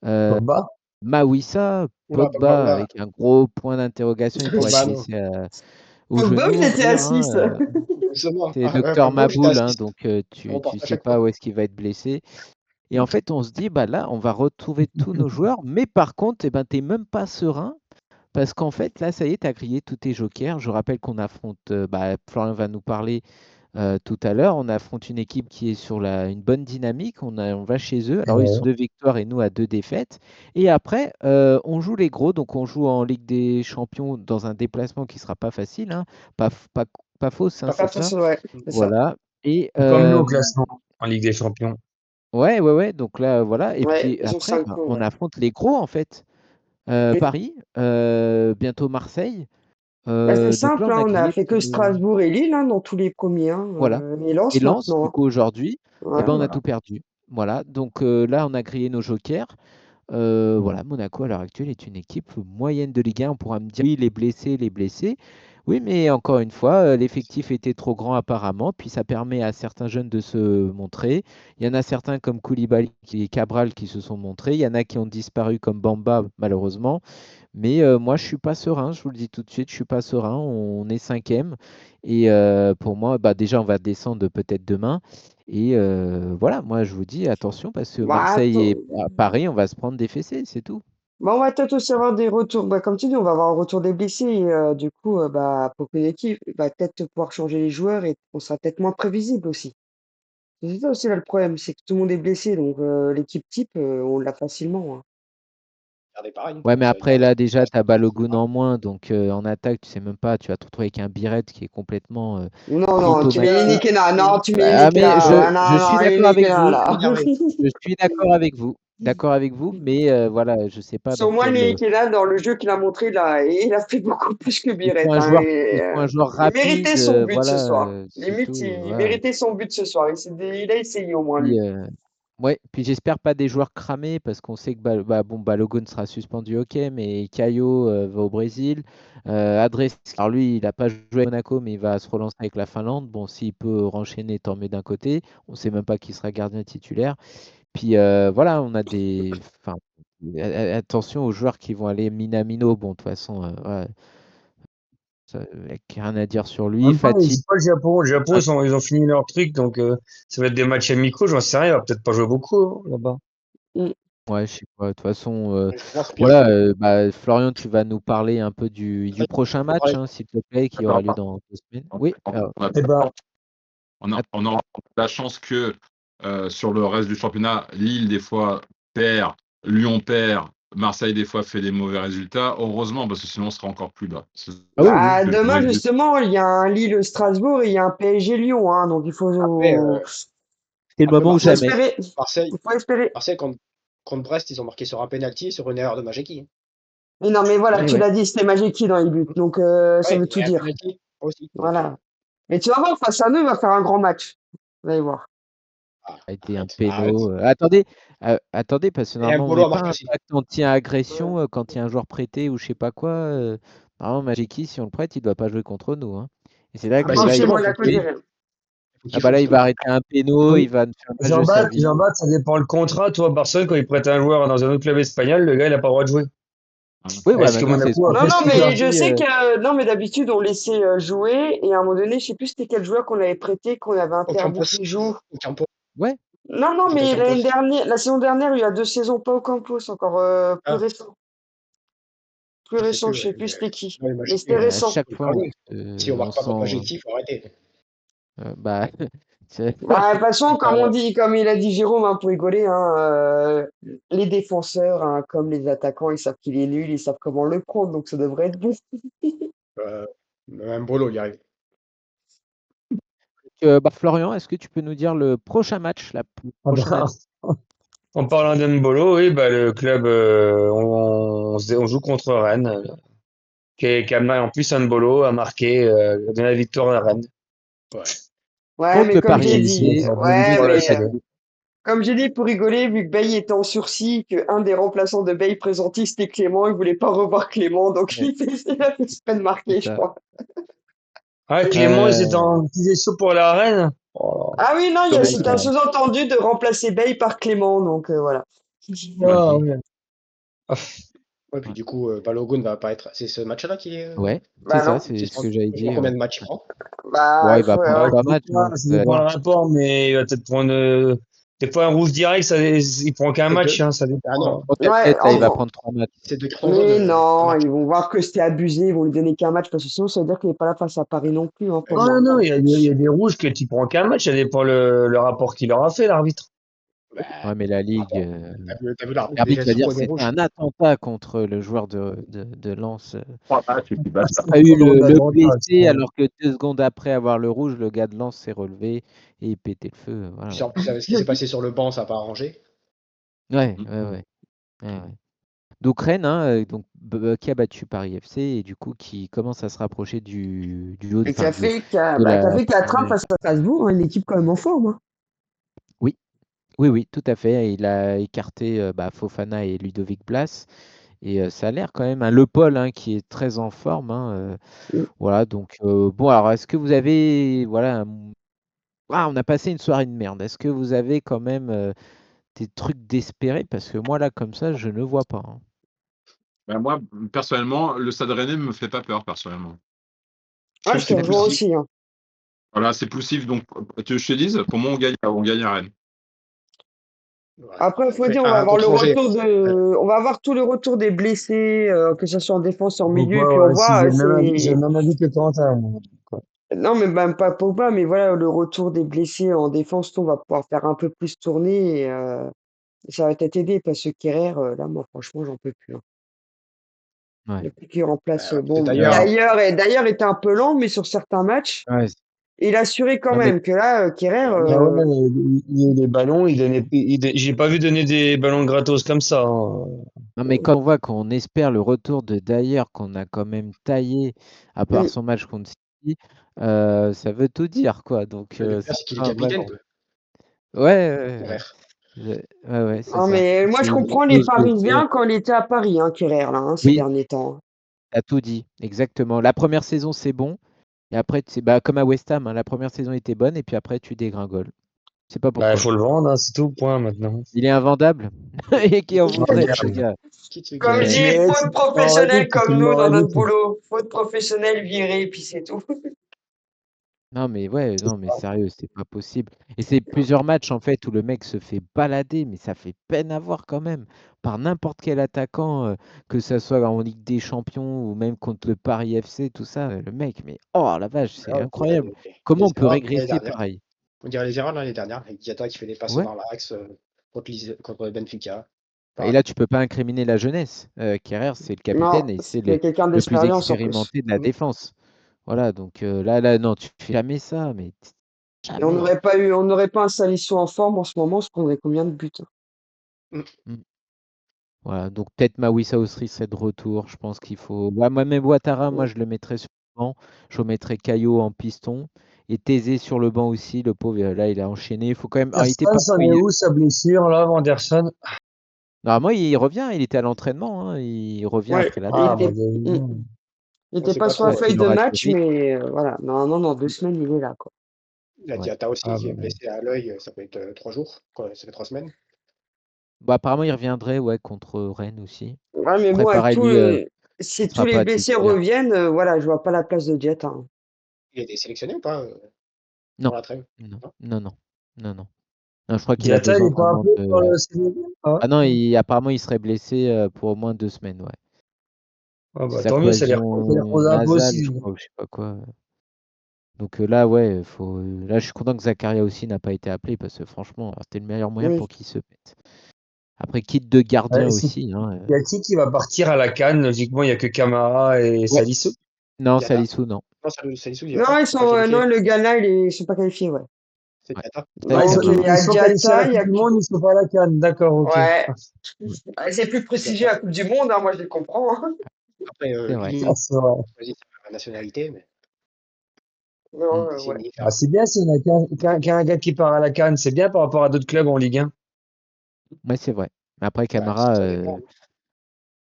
[SPEAKER 1] Euh,
[SPEAKER 4] Pogba?
[SPEAKER 1] Mawissa,
[SPEAKER 3] Oula, Pogba,
[SPEAKER 1] Pogba,
[SPEAKER 3] oula.
[SPEAKER 1] avec un gros point d'interrogation, il pourrait être
[SPEAKER 3] Pogba, non.
[SPEAKER 1] blessé au
[SPEAKER 2] Pogba, il
[SPEAKER 1] genou, on va
[SPEAKER 2] était à
[SPEAKER 1] dire, hein.
[SPEAKER 2] 6.
[SPEAKER 3] Justement.
[SPEAKER 1] C'est
[SPEAKER 3] Ah, ouais,
[SPEAKER 1] docteur
[SPEAKER 3] Pogba, j'étais
[SPEAKER 1] Maboul, hein,
[SPEAKER 3] assist.
[SPEAKER 1] donc
[SPEAKER 3] Je
[SPEAKER 1] tu
[SPEAKER 3] reporte à
[SPEAKER 1] sais
[SPEAKER 3] chaque
[SPEAKER 1] pas
[SPEAKER 3] fois.
[SPEAKER 1] où est-ce qu'il va être blessé. Et en fait, on se dit, bah là, on va retrouver tous nos joueurs, mais par contre, eh ben, tu n'es même pas serein parce qu'en fait, là, ça y est, tu as grillé tous tes jokers. Je rappelle qu'on affronte, bah, Florian va nous parler tout à l'heure, on affronte une équipe qui est sur une bonne dynamique. On va chez eux. Alors, ils sont
[SPEAKER 4] Ouais.
[SPEAKER 1] 2 victoires et nous à 2 défaites. Et après, on joue les gros. Donc, on joue en Ligue des Champions dans un déplacement qui ne sera pas facile, hein. Pas, pas, pas fausse, hein,
[SPEAKER 2] Pas
[SPEAKER 1] c'est ça.
[SPEAKER 2] facile, ouais, c'est ça.
[SPEAKER 1] Voilà. Et
[SPEAKER 4] Comme nous au classement en Ligue des Champions.
[SPEAKER 1] ouais, ouais, ouais. Donc là, voilà. Et
[SPEAKER 2] Ouais,
[SPEAKER 1] puis
[SPEAKER 2] ils ont
[SPEAKER 1] après,
[SPEAKER 2] 5
[SPEAKER 1] ben,
[SPEAKER 2] points,
[SPEAKER 1] on
[SPEAKER 2] ouais.
[SPEAKER 1] affronte les gros, en fait.
[SPEAKER 2] Oui.
[SPEAKER 1] Paris, bientôt Marseille.
[SPEAKER 2] Bah, c'est
[SPEAKER 1] Donc là,
[SPEAKER 2] simple,
[SPEAKER 1] on
[SPEAKER 2] hein,
[SPEAKER 1] a
[SPEAKER 2] on a
[SPEAKER 1] grillé
[SPEAKER 2] fait
[SPEAKER 1] tous
[SPEAKER 2] que
[SPEAKER 1] nos.
[SPEAKER 2] Strasbourg et Lille, hein, dans tous les premiers, hein,
[SPEAKER 1] Voilà.
[SPEAKER 2] et
[SPEAKER 1] Et
[SPEAKER 2] Lens
[SPEAKER 1] Lens, du
[SPEAKER 2] maintenant, hein.
[SPEAKER 1] coup, aujourd'hui, eh
[SPEAKER 2] Ouais,
[SPEAKER 1] ben, on a
[SPEAKER 2] voilà.
[SPEAKER 1] tout perdu. Voilà. Donc là, on a grillé nos jokers. Voilà, Monaco, à l'heure actuelle, est une équipe moyenne de Ligue 1. On pourra me dire, oui, les blessés, les blessés. Oui, mais encore une fois, l'effectif était trop grand apparemment. Puis ça permet à certains jeunes de se montrer. Il y en a certains comme Koulibaly et Cabral qui se sont montrés. Il y en a qui ont disparu comme Bamba, malheureusement. Mais moi, je suis pas serein, je vous le dis tout de suite, je suis pas serein. On est cinquième. Et pour moi, bah, déjà, on va descendre peut-être demain. Et voilà, moi, je vous dis attention parce que
[SPEAKER 2] Bah,
[SPEAKER 1] Marseille et
[SPEAKER 2] attends.
[SPEAKER 1] Paris, on va se prendre des fessées, c'est tout.
[SPEAKER 2] Bah, on va peut-être aussi avoir des retours. Bah, comme tu dis, on va avoir un retour des blessés. Et, du coup, bah, pour qu'une équipe va peut-être pouvoir changer les joueurs et on sera peut-être moins prévisible aussi. C'est ça aussi là, le problème, c'est que tout le monde est blessé. Donc, l'équipe type, on l'a facilement, hein.
[SPEAKER 3] Regardez pareil.
[SPEAKER 1] Ouais, mais après,
[SPEAKER 3] Gardez.
[SPEAKER 1] là, déjà, tu as Balogun en moins. Donc, en attaque, tu sais même pas, tu vas te retrouver avec un Biret qui est complètement
[SPEAKER 2] Non, non, tu mets
[SPEAKER 1] automatique.
[SPEAKER 2] Inikena. Non, tu mets
[SPEAKER 1] Ah, mais
[SPEAKER 2] Inikena. Ouais,
[SPEAKER 1] je
[SPEAKER 2] non,
[SPEAKER 1] suis
[SPEAKER 2] non,
[SPEAKER 1] d'accord avec
[SPEAKER 2] Inikena,
[SPEAKER 1] vous.
[SPEAKER 2] là.
[SPEAKER 3] Énervé.
[SPEAKER 1] Je suis d'accord avec vous. D'accord avec vous, mais voilà, je sais pas dans
[SPEAKER 2] Sur moi,
[SPEAKER 1] quel.
[SPEAKER 2] Inikena, dans le jeu qu'il a montré, là, il a fait beaucoup plus que
[SPEAKER 1] Il faut
[SPEAKER 2] Biret,
[SPEAKER 1] un
[SPEAKER 2] hein.
[SPEAKER 1] joueur, il faut un joueur
[SPEAKER 2] Il méritait
[SPEAKER 1] rapide,
[SPEAKER 2] son but ce
[SPEAKER 1] voilà,
[SPEAKER 2] soir.
[SPEAKER 1] c'est
[SPEAKER 2] Limite,
[SPEAKER 1] tout,
[SPEAKER 2] il
[SPEAKER 1] voilà.
[SPEAKER 2] méritait son but ce soir. Il a essayé au moins, lui.
[SPEAKER 1] Puis, ouais, puis j'espère pas des joueurs cramés parce qu'on sait que bon, Balogun sera suspendu, ok, mais Caio va au Brésil. Adrien, alors lui, il n'a pas joué à Monaco, mais il va se relancer avec la Finlande. Bon, s'il peut renchaîner, tant mieux d'un côté. On sait même pas qui sera gardien titulaire. Puis voilà, on a des. Enfin, attention aux joueurs qui vont aller Minamino. Bon, de toute façon, voilà, rien à dire sur
[SPEAKER 4] En
[SPEAKER 1] lui.
[SPEAKER 4] même temps,
[SPEAKER 1] Fati.
[SPEAKER 4] c'est pas le Japon. Le Japon, ils ont fini leur truc, donc ça va être des matchs amicaux, j'en sais rien. Il va peut-être pas jouer beaucoup hein, là-bas.
[SPEAKER 2] Mm.
[SPEAKER 1] Ouais, je sais pas. De toute façon,
[SPEAKER 3] Je pense bien.
[SPEAKER 1] voilà, bah, Florian, tu vas nous parler un peu du prochain
[SPEAKER 3] On
[SPEAKER 1] match,
[SPEAKER 3] parlait
[SPEAKER 1] hein, s'il te plaît, qui aura lieu dans 2 semaines. Oui, alors,
[SPEAKER 4] Eh ben,
[SPEAKER 5] On a la chance que sur le reste du championnat, Lille, des fois, perd, Lyon perd, Marseille, des fois, fait des mauvais résultats. Heureusement, parce que sinon, on sera encore plus bas.
[SPEAKER 1] ah oui, oui.
[SPEAKER 2] Bah, demain, justement, il y a un Lille-Strasbourg et il y a un PSG-Lyon, hein, donc il
[SPEAKER 3] après,
[SPEAKER 2] faut.
[SPEAKER 1] C'est le
[SPEAKER 3] Après,
[SPEAKER 1] moment ou
[SPEAKER 2] Faut
[SPEAKER 3] Marseille,
[SPEAKER 1] jamais.
[SPEAKER 2] espérer.
[SPEAKER 3] Marseille,
[SPEAKER 2] Faut espérer.
[SPEAKER 3] Marseille contre Brest, ils ont marqué sur un penalty et sur une erreur de Majeki.
[SPEAKER 2] Mais non, mais voilà,
[SPEAKER 1] Oui,
[SPEAKER 2] tu
[SPEAKER 1] ouais.
[SPEAKER 2] l'as dit, c'était Majeki dans les buts. Donc, ça
[SPEAKER 3] Ouais,
[SPEAKER 2] veut
[SPEAKER 3] et
[SPEAKER 2] tout
[SPEAKER 3] un
[SPEAKER 2] dire.
[SPEAKER 3] penalty aussi. Donc,
[SPEAKER 2] Voilà. Mais tu vas voir, face à nous, il va faire un grand match. Vous allez voir.
[SPEAKER 1] Ça a été un
[SPEAKER 3] arrête.
[SPEAKER 1] péno. Attendez, parce que
[SPEAKER 3] Et un
[SPEAKER 1] normalement, on
[SPEAKER 3] Mbolo
[SPEAKER 1] met
[SPEAKER 3] a
[SPEAKER 1] pas
[SPEAKER 3] marqué
[SPEAKER 1] un
[SPEAKER 3] aussi.
[SPEAKER 1] pacte anti-agression quand il y a un joueur prêté ou je sais pas quoi. Normalement, Majeki, si on le prête, il doit pas jouer contre nous, hein. Et c'est là
[SPEAKER 3] Ah,
[SPEAKER 1] que
[SPEAKER 3] bah,
[SPEAKER 2] Bon,
[SPEAKER 3] c'est
[SPEAKER 1] là,
[SPEAKER 2] chez
[SPEAKER 1] il
[SPEAKER 3] justement,
[SPEAKER 1] faut
[SPEAKER 3] il faut
[SPEAKER 2] Monaco, j'ai
[SPEAKER 3] qu'il
[SPEAKER 1] jouer.
[SPEAKER 2] rien.
[SPEAKER 1] Ah bah là,
[SPEAKER 3] fonce.
[SPEAKER 1] il va arrêter un péno,
[SPEAKER 4] Oui.
[SPEAKER 1] il va nous faire un match de sa vie.
[SPEAKER 4] Jean-Baptiste, ça dépend le contrat. Toi, Barcelone, quand il prête un joueur dans un autre club espagnol, le gars, il n'a pas le droit de jouer.
[SPEAKER 1] Oui, ouais,
[SPEAKER 4] Est-ce que
[SPEAKER 1] maintenant, c'est ce
[SPEAKER 4] Monaco
[SPEAKER 1] qu'on
[SPEAKER 4] a
[SPEAKER 2] Non,
[SPEAKER 4] fait
[SPEAKER 1] dit
[SPEAKER 2] non,
[SPEAKER 4] ce
[SPEAKER 2] mais
[SPEAKER 4] coup-là?
[SPEAKER 2] je
[SPEAKER 1] aussi.
[SPEAKER 2] sais que non, mais d'habitude on laissait jouer et à un moment donné, je sais plus c'était quel joueur qu'on avait prêté, qu'on avait interdit
[SPEAKER 3] Ocampos.
[SPEAKER 2] qu'il joue.
[SPEAKER 3] Ocampos.
[SPEAKER 1] Ouais,
[SPEAKER 2] Non, non,
[SPEAKER 3] C'était
[SPEAKER 2] mais l'année
[SPEAKER 3] Ocampos.
[SPEAKER 2] dernière, la saison dernière, il y a 2 saisons, pas au Campos, encore plus
[SPEAKER 3] Ah,
[SPEAKER 2] récent. Plus
[SPEAKER 3] je sais
[SPEAKER 2] récent,
[SPEAKER 3] plus.
[SPEAKER 2] je sais plus c'était qui.
[SPEAKER 3] Ouais,
[SPEAKER 2] Mais
[SPEAKER 3] Majeki,
[SPEAKER 2] c'était
[SPEAKER 1] à
[SPEAKER 2] récent.
[SPEAKER 1] chaque
[SPEAKER 3] il faut
[SPEAKER 1] fois,
[SPEAKER 3] pas jouer. Si on
[SPEAKER 1] on
[SPEAKER 3] marque pas contre
[SPEAKER 1] sent.
[SPEAKER 3] Majeki, il faut arrêter.
[SPEAKER 1] Bah, c'est-
[SPEAKER 2] Bah, de toute façon, comme on
[SPEAKER 3] Euh,
[SPEAKER 2] dit, comme il a dit Jérôme, hein, pour rigoler, hein, les défenseurs, hein, comme les attaquants, ils savent qu'il est nul, ils savent comment le prendre, donc ça devrait être bon.
[SPEAKER 3] euh, même Mbolo, il y arrive.
[SPEAKER 1] Bah, Florian, est-ce que tu peux nous dire le prochain match, la
[SPEAKER 4] Ah
[SPEAKER 1] prochaine
[SPEAKER 4] bah, en parlant d'Embolo, oui, bah, le club, on joue contre Rennes, en plus Mbolo a marqué, a donné la victoire à Rennes.
[SPEAKER 3] Ouais.
[SPEAKER 2] Ouais,
[SPEAKER 1] contre
[SPEAKER 2] mais
[SPEAKER 1] le
[SPEAKER 2] comme
[SPEAKER 1] Paris
[SPEAKER 2] j'ai
[SPEAKER 4] C'est
[SPEAKER 2] dit,
[SPEAKER 1] FC?
[SPEAKER 4] ça donne
[SPEAKER 2] ouais,
[SPEAKER 4] pour le
[SPEAKER 2] mais
[SPEAKER 4] cadet.
[SPEAKER 2] comme j'ai dit pour rigoler, vu que Bailly était en sursis, qu'un des remplaçants de Bailly présenté, c'était Clément, il voulait pas revoir Clément, donc
[SPEAKER 1] Ouais,
[SPEAKER 2] il a fait exprès de
[SPEAKER 1] c'est
[SPEAKER 2] marquer, je
[SPEAKER 1] ça.
[SPEAKER 2] crois.
[SPEAKER 4] Ah, Clément, il s'est
[SPEAKER 1] Euh,
[SPEAKER 4] en petit chaud pour la Rennes. Oh,
[SPEAKER 2] Ah oui, non,
[SPEAKER 1] Dommage.
[SPEAKER 2] c'était un sous-entendu de remplacer Bailly par Clément, donc voilà.
[SPEAKER 4] ah,
[SPEAKER 1] Ok.
[SPEAKER 4] ouais. Ah,
[SPEAKER 3] Ouais, puis
[SPEAKER 1] Ouais,
[SPEAKER 3] du coup, Balogun va pas être. C'est ce match-là qui est.
[SPEAKER 1] ouais, c'est
[SPEAKER 2] Bah
[SPEAKER 1] ça,
[SPEAKER 2] non.
[SPEAKER 1] c'est ce
[SPEAKER 3] Suspend-
[SPEAKER 1] que j'avais
[SPEAKER 3] Je vois
[SPEAKER 1] dit.
[SPEAKER 3] combien
[SPEAKER 1] Ouais.
[SPEAKER 3] de matchs il prend.
[SPEAKER 2] Bah,
[SPEAKER 1] Ouais, il
[SPEAKER 2] il
[SPEAKER 1] va
[SPEAKER 2] faut,
[SPEAKER 1] prendre
[SPEAKER 4] bah,
[SPEAKER 1] 3 matchs, hein,
[SPEAKER 4] ça
[SPEAKER 1] vous allez
[SPEAKER 4] dépend le
[SPEAKER 1] voir.
[SPEAKER 4] rapport, mais il va peut-être prendre, des fois un rouge direct, il prend qu'un
[SPEAKER 3] C'est deux.
[SPEAKER 4] match, hein, ça
[SPEAKER 3] Ah non,
[SPEAKER 4] dépend.
[SPEAKER 1] Oh,
[SPEAKER 2] ouais,
[SPEAKER 1] t'inquiète, là, il va prendre 3 matchs.
[SPEAKER 3] c'est deux cartons jaunes
[SPEAKER 2] mais
[SPEAKER 3] par
[SPEAKER 2] non,
[SPEAKER 3] match.
[SPEAKER 2] ils vont voir que c'était abusé, ils vont lui donner qu'un match, parce que sinon, ça veut dire qu'il n'est pas là face à Paris non plus, hein, pour
[SPEAKER 4] Oh non,
[SPEAKER 2] moi.
[SPEAKER 4] non, il y a des rouges que tu prends qu'un match, ça dépend le rapport qu'il leur a fait, l'arbitre.
[SPEAKER 3] Bah,
[SPEAKER 1] Ouais, mais la Ligue,
[SPEAKER 3] rapport. T'as vu l'arbitre
[SPEAKER 1] l'arbitre
[SPEAKER 3] déjà
[SPEAKER 1] va
[SPEAKER 3] sous
[SPEAKER 1] dire que
[SPEAKER 3] premier
[SPEAKER 1] c'était
[SPEAKER 3] rouge?
[SPEAKER 1] un attentat contre le joueur de Lens.
[SPEAKER 5] 3 matchs et puis basta.
[SPEAKER 1] Pas eu
[SPEAKER 4] Pardon,
[SPEAKER 1] le
[SPEAKER 4] d'attentat,
[SPEAKER 1] blessé,
[SPEAKER 4] ça.
[SPEAKER 1] alors que 2 secondes après avoir le rouge, le gars de Lens s'est relevé et il pétait le feu. Voilà.
[SPEAKER 3] Puis en plus, avec ce qui s'est passé sur le banc, ça n'a pas arrangé.
[SPEAKER 1] Ouais,
[SPEAKER 5] Mm.
[SPEAKER 1] ouais, ouais. Ouais, ouais. Donc Rennes, hein, donc, qui a battu Paris FC et du coup qui commence à se rapprocher du haut,
[SPEAKER 2] Et qui
[SPEAKER 1] enfin,
[SPEAKER 2] a fait,
[SPEAKER 1] de
[SPEAKER 2] qui a
[SPEAKER 1] la
[SPEAKER 2] fait 4-1
[SPEAKER 1] première.
[SPEAKER 2] face à Strasbourg, hein, une équipe quand même en forme, hein.
[SPEAKER 1] Oui, oui, oui, tout à fait. Il a écarté Fofana et Ludovic Blas. Et ça a l'air quand même, un Le Paul hein, qui est très en forme, hein, voilà, donc bon, alors est-ce que vous avez, voilà, on a passé une soirée de merde. Est-ce que vous avez quand même des trucs d'espérer? Parce que moi, là, comme ça, je ne vois pas, hein.
[SPEAKER 5] Ben, moi, personnellement, le Stade Rennais me fait pas peur, personnellement. Je
[SPEAKER 2] Ouais,
[SPEAKER 5] trouve
[SPEAKER 2] je
[SPEAKER 5] que
[SPEAKER 2] te
[SPEAKER 5] c'est
[SPEAKER 2] rejoins
[SPEAKER 5] poussif.
[SPEAKER 2] aussi, hein.
[SPEAKER 5] Voilà, c'est poussif. Donc, je te dise, pour moi, on gagne à Rennes.
[SPEAKER 3] Ouais.
[SPEAKER 2] Après, il faut
[SPEAKER 3] Après,
[SPEAKER 2] dire, on va
[SPEAKER 3] un
[SPEAKER 2] avoir le
[SPEAKER 3] contre Angers.
[SPEAKER 2] retour on va avoir tout le retour des blessés, que ce soit en défense, en milieu, et puis
[SPEAKER 4] Pourquoi,
[SPEAKER 2] on
[SPEAKER 4] ouais, si
[SPEAKER 2] voit,
[SPEAKER 4] j'ai le
[SPEAKER 2] c'est,
[SPEAKER 4] même avis que Quentin, moi.
[SPEAKER 2] non, mais même pas Pogba, mais voilà, le retour des blessés en défense, on va pouvoir faire un peu plus tourner, ça va peut-être aider, parce que Kerrer, là, moi, franchement, j'en peux plus, hein.
[SPEAKER 1] Ouais.
[SPEAKER 2] Depuis qu'il remplace,
[SPEAKER 3] Peut-être
[SPEAKER 2] bon,
[SPEAKER 3] ailleurs.
[SPEAKER 2] d'ailleurs était un peu lent, mais sur certains matchs,
[SPEAKER 1] Ouais,
[SPEAKER 2] il assurait quand
[SPEAKER 1] non, mais,
[SPEAKER 2] même que là, Kerrer,
[SPEAKER 4] Ah ouais, les ballons, j'ai pas vu donner des ballons gratos comme ça, hein.
[SPEAKER 1] non, mais quand on voit qu'on espère le retour de Dyer, qu'on a quand même taillé, à part son match contre City, ça veut tout dire, quoi. Donc,
[SPEAKER 3] Le pire,
[SPEAKER 1] ça
[SPEAKER 3] c'est qu'il est
[SPEAKER 1] craint
[SPEAKER 3] capitaine,
[SPEAKER 1] vraiment.
[SPEAKER 3] quoi.
[SPEAKER 1] Ouais, ouais, ouais,
[SPEAKER 3] Frère.
[SPEAKER 1] ouais, ouais, c'est
[SPEAKER 2] non,
[SPEAKER 1] ça.
[SPEAKER 2] mais moi, je
[SPEAKER 1] Il
[SPEAKER 2] comprends les
[SPEAKER 1] ose le dire.
[SPEAKER 2] Parisiens quand il était à Paris, hein, Kerrer, là, hein, ces
[SPEAKER 1] Oui,
[SPEAKER 2] derniers temps.
[SPEAKER 1] t'as tout dit, exactement. La première saison, c'est bon. Et après, c'est comme à West Ham, hein, la première saison était bonne et puis après, tu dégringoles. Je sais pas
[SPEAKER 4] Bah, il
[SPEAKER 1] pourquoi.
[SPEAKER 4] faut le vendre, hein, c'est tout, point, maintenant.
[SPEAKER 1] Il est invendable. Et qui en
[SPEAKER 3] Qui
[SPEAKER 4] Ouais,
[SPEAKER 1] voudrait, ce
[SPEAKER 4] merde.
[SPEAKER 1] gars?
[SPEAKER 3] tu veux qu'il
[SPEAKER 2] Comme je
[SPEAKER 1] C'est-
[SPEAKER 3] reste?
[SPEAKER 2] dis, faut de
[SPEAKER 4] Tu m'aurais dit,
[SPEAKER 2] professionnels
[SPEAKER 4] tu
[SPEAKER 2] comme nous dans
[SPEAKER 4] m'aurais
[SPEAKER 2] notre
[SPEAKER 4] dit.
[SPEAKER 2] boulot. Faut de professionnels virés, et puis c'est tout.
[SPEAKER 1] Non, mais ouais, non, mais sérieux, c'est pas possible. Et c'est plusieurs matchs, en fait, où le mec se fait balader, mais ça fait peine à voir quand même, par n'importe quel attaquant, que ça soit en Ligue des Champions ou même contre le Paris FC, tout ça. Le mec, mais oh la vache, c'est
[SPEAKER 3] Ah, on dirait
[SPEAKER 1] incroyable. Comment
[SPEAKER 3] les
[SPEAKER 1] on peut
[SPEAKER 3] erreurs de l'année
[SPEAKER 1] régresser
[SPEAKER 3] dernière.
[SPEAKER 1] pareil?
[SPEAKER 3] On dirait les erreurs de l'année dernière. Avec Diatta qui fait des passes
[SPEAKER 1] Ouais.
[SPEAKER 3] dans l'axe contre Benfica.
[SPEAKER 1] Et là,
[SPEAKER 3] Pareil.
[SPEAKER 1] tu peux pas incriminer la jeunesse. Kerrer, c'est le
[SPEAKER 2] Non,
[SPEAKER 1] capitaine et c'est
[SPEAKER 2] c'est quelqu'un
[SPEAKER 1] le plus
[SPEAKER 2] d'expérience en plus.
[SPEAKER 1] expérimenté de la défense. Voilà, donc là, non, tu fais jamais ça, mais
[SPEAKER 2] Et on n'aurait pas un Salisu en forme en ce moment, on se prendrait combien de buts?
[SPEAKER 1] Voilà, donc peut-être Mawissa Osri serait de retour. Je pense qu'il faut. Ouais, moi-même Ouattara, moi je le mettrais sur le banc. Je remettrais Caillot en piston. Et Thésée sur le banc aussi. Le pauvre, là, il a enchaîné. Il faut quand même. Ah, il était
[SPEAKER 4] Anderson,
[SPEAKER 1] pas.
[SPEAKER 4] c'en est où sa blessure là, Anderson?
[SPEAKER 1] Normalement, il revient. Il était à l'entraînement, hein. Il revient
[SPEAKER 2] Ouais,
[SPEAKER 1] après la
[SPEAKER 2] il
[SPEAKER 4] Ah,
[SPEAKER 1] trêve.
[SPEAKER 4] bah,
[SPEAKER 2] était, mm, il était
[SPEAKER 3] sait
[SPEAKER 2] pas
[SPEAKER 3] pas
[SPEAKER 2] sur la
[SPEAKER 3] trop.
[SPEAKER 2] feuille
[SPEAKER 1] Il
[SPEAKER 2] de
[SPEAKER 1] aura
[SPEAKER 2] match,
[SPEAKER 1] duré.
[SPEAKER 2] mais voilà, normalement, dans 2 semaines, il est là, quoi.
[SPEAKER 3] Il y a
[SPEAKER 1] Ouais.
[SPEAKER 3] Diatta aussi
[SPEAKER 4] ah,
[SPEAKER 3] qui est
[SPEAKER 4] bah,
[SPEAKER 3] blessé à l'œil, ça peut être 3 jours, quoi, ça fait 3 semaines.
[SPEAKER 1] Bah, apparemment, il reviendrait ouais, contre Rennes aussi.
[SPEAKER 2] Ouais, mais
[SPEAKER 1] Après,
[SPEAKER 2] bon,
[SPEAKER 1] pareil, lui,
[SPEAKER 2] si
[SPEAKER 1] il
[SPEAKER 2] tous
[SPEAKER 1] sera
[SPEAKER 2] les
[SPEAKER 1] pas
[SPEAKER 2] blessés
[SPEAKER 1] titulaire.
[SPEAKER 2] reviennent, voilà, je vois pas la place de Jet, hein.
[SPEAKER 3] Il a été sélectionné ou pas
[SPEAKER 1] Non,
[SPEAKER 3] pour la trêve?
[SPEAKER 1] non,
[SPEAKER 3] Non.
[SPEAKER 1] non, non, non, non. Non, je crois qu'il a
[SPEAKER 4] Diatta, il
[SPEAKER 1] besoin
[SPEAKER 4] est pas
[SPEAKER 1] vraiment
[SPEAKER 4] appelé pour
[SPEAKER 1] de.
[SPEAKER 4] le Sénégal? Ah ouais.
[SPEAKER 1] Ah non, apparemment, il serait blessé pour au moins 2 semaines, ouais.
[SPEAKER 4] Ah bah,
[SPEAKER 1] Sa
[SPEAKER 4] tant mieux, ça les
[SPEAKER 1] cohésion
[SPEAKER 4] repose un peu
[SPEAKER 1] nasale,
[SPEAKER 4] aussi.
[SPEAKER 1] je crois, ou je sais pas quoi. Donc là, ouais, faut. Là, je suis content que Zakaria aussi n'a pas été appelé parce que franchement, c'était le meilleur moyen
[SPEAKER 2] Oui.
[SPEAKER 1] pour qu'il se mette. Après, quitte de gardien
[SPEAKER 4] Ouais,
[SPEAKER 1] aussi, hein.
[SPEAKER 4] il y a qui va partir à la CAN? Logiquement, il n'y a que Camara et
[SPEAKER 1] Ouais.
[SPEAKER 4] Salisu.
[SPEAKER 1] Non,
[SPEAKER 3] Diatta.
[SPEAKER 1] Salissou, non.
[SPEAKER 3] Non, Salissou, il y a
[SPEAKER 2] Non,
[SPEAKER 3] pas.
[SPEAKER 2] ils
[SPEAKER 3] C'est pas
[SPEAKER 2] sont,
[SPEAKER 3] qualifié.
[SPEAKER 2] non, le Ghana, ils sont pas qualifiés, ouais.
[SPEAKER 3] C'est
[SPEAKER 1] Ouais.
[SPEAKER 3] Diatta.
[SPEAKER 1] Peut-être
[SPEAKER 4] Ah,
[SPEAKER 2] Donc, il y
[SPEAKER 1] Camara.
[SPEAKER 2] a
[SPEAKER 4] ils sont qualifiés à
[SPEAKER 2] Diatta,
[SPEAKER 4] la Coupe du Monde, ils sont pas à la CAN. D'accord, ok.
[SPEAKER 2] ouais.
[SPEAKER 1] Ouais,
[SPEAKER 2] C'est plus prestigieux
[SPEAKER 3] Diatta.
[SPEAKER 2] la Coupe du Monde, hein, moi, je les comprends, hein.
[SPEAKER 3] Après,
[SPEAKER 1] c'est vrai.
[SPEAKER 4] Ah,
[SPEAKER 3] Lini,
[SPEAKER 4] c'est vrai.
[SPEAKER 3] choisi sa nationalité, mais
[SPEAKER 2] Non,
[SPEAKER 1] Mm.
[SPEAKER 3] c'est
[SPEAKER 2] ouais.
[SPEAKER 3] Lini
[SPEAKER 4] Ah,
[SPEAKER 3] faire.
[SPEAKER 4] c'est bien si on a qu'un gars qui part à la CAN. C'est bien par rapport à d'autres clubs en Ligue 1.
[SPEAKER 1] Ouais, c'est vrai. Mais après,
[SPEAKER 3] Bah,
[SPEAKER 1] Camara,
[SPEAKER 3] ça dépend.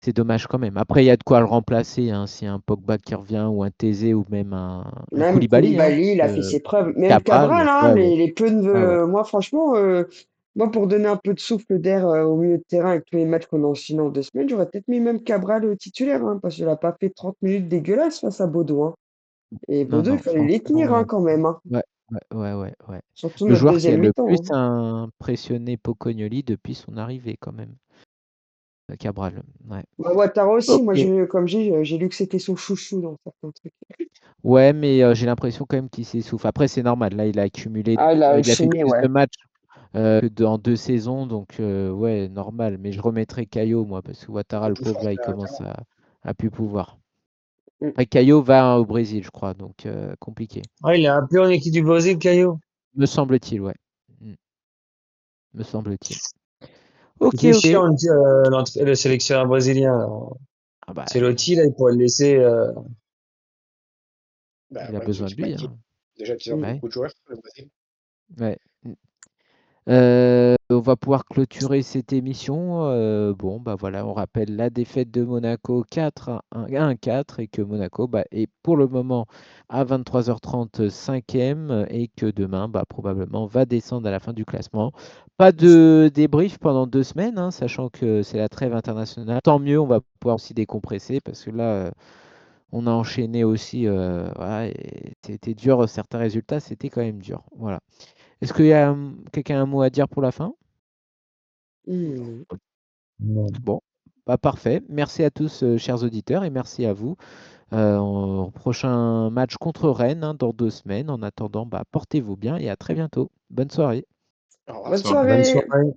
[SPEAKER 1] c'est dommage quand même. Après, il y a de quoi le remplacer, hein, si un Pogba qui revient ou un Thésée ou même un
[SPEAKER 2] Même
[SPEAKER 1] Koulibaly, hein,
[SPEAKER 2] Koulibaly, il a
[SPEAKER 1] parce
[SPEAKER 2] fait
[SPEAKER 1] que
[SPEAKER 2] ses preuves. Même
[SPEAKER 1] Cabral,
[SPEAKER 2] Cabral, hein,
[SPEAKER 1] ouais, ouais,
[SPEAKER 2] les peu de,
[SPEAKER 1] ouais, ouais.
[SPEAKER 2] moi, franchement, moi, pour donner un peu de souffle d'air au milieu de terrain avec tous les matchs qu'on a enchaînés en 2 semaines, j'aurais peut-être mis même Cabral titulaire, hein, parce qu'il a pas fait 30 minutes dégueulasses face à Bodo, hein. Et
[SPEAKER 1] Non,
[SPEAKER 2] Bodo, il
[SPEAKER 1] non,
[SPEAKER 2] fallait les tenir,
[SPEAKER 1] franchement,
[SPEAKER 2] hein, quand même, hein.
[SPEAKER 1] ouais, ouais, ouais, ouais, ouais.
[SPEAKER 2] Surtout
[SPEAKER 1] Le
[SPEAKER 2] notre
[SPEAKER 1] joueur qui a
[SPEAKER 2] deuxième
[SPEAKER 1] le plus
[SPEAKER 2] mi-temps, hein.
[SPEAKER 1] impressionné Pocognoli depuis son arrivée, quand même, Cabral. Ouais.
[SPEAKER 2] Bah, Ouattara aussi, moi,
[SPEAKER 1] Ok.
[SPEAKER 2] comme j'ai lu que c'était son chouchou dans certains trucs.
[SPEAKER 1] Ouais, mais j'ai l'impression quand même qu'il s'essouffle. Après, c'est normal. Là, il a accumulé,
[SPEAKER 2] Ah, il a
[SPEAKER 1] il a fait
[SPEAKER 2] enchaîné,
[SPEAKER 1] plus de
[SPEAKER 2] ouais.
[SPEAKER 1] matchs que dans 2 saisons, donc ouais, normal. Mais je remettrai Caillot, moi, parce que Ouattara,
[SPEAKER 3] Il est
[SPEAKER 1] le
[SPEAKER 3] plus
[SPEAKER 1] pauvre,
[SPEAKER 3] fort
[SPEAKER 1] là, il
[SPEAKER 3] qu'un
[SPEAKER 1] commence
[SPEAKER 3] Camara.
[SPEAKER 1] à plus pouvoir.
[SPEAKER 2] Mm.
[SPEAKER 1] Après, Caillot va au Brésil, je crois, donc compliqué.
[SPEAKER 4] Ah, il est appelé en équipe du Brésil, Caio.
[SPEAKER 1] Me semble-t-il, ouais. Mm, me semble-t-il.
[SPEAKER 4] Il
[SPEAKER 1] Ok,
[SPEAKER 4] fait
[SPEAKER 1] ok.
[SPEAKER 4] chiant, le sélectionneur brésilien, là.
[SPEAKER 1] Ah bah,
[SPEAKER 4] C'est Lotti, là, il pourrait le laisser.
[SPEAKER 3] Bah,
[SPEAKER 1] il a
[SPEAKER 3] ouais,
[SPEAKER 1] besoin de
[SPEAKER 3] c'est pas
[SPEAKER 1] lui,
[SPEAKER 3] équipe.
[SPEAKER 1] hein.
[SPEAKER 3] Déjà qu'ils ont
[SPEAKER 2] Mm.
[SPEAKER 1] Ouais,
[SPEAKER 3] beaucoup de joueurs, le Brésil.
[SPEAKER 1] ouais. On va pouvoir clôturer cette émission. Bon, bah voilà, on rappelle la défaite de Monaco 4-1, 1-4 et que Monaco bah, est pour le moment à 23h30 cinquième et que demain, bah, probablement, va descendre à la fin du classement. Pas de débrief pendant 2 semaines, hein, sachant que c'est la trêve internationale. Tant mieux, on va pouvoir aussi décompresser parce que là, on a enchaîné aussi. Voilà, et c'était dur, certains résultats, c'était quand même dur. Voilà. Est-ce qu'il y a quelqu'un a un mot à dire pour la fin?
[SPEAKER 2] Mm.
[SPEAKER 4] Non.
[SPEAKER 1] Bon, bah parfait. Merci à tous, chers auditeurs, et merci à vous. Au prochain match contre Rennes, hein, dans 2 semaines. En attendant, bah, portez-vous bien et à très bientôt. Bonne soirée.
[SPEAKER 3] Au revoir.
[SPEAKER 2] Bonne
[SPEAKER 5] Bonsoir.
[SPEAKER 4] Bonne
[SPEAKER 2] soirée.
[SPEAKER 4] soirée.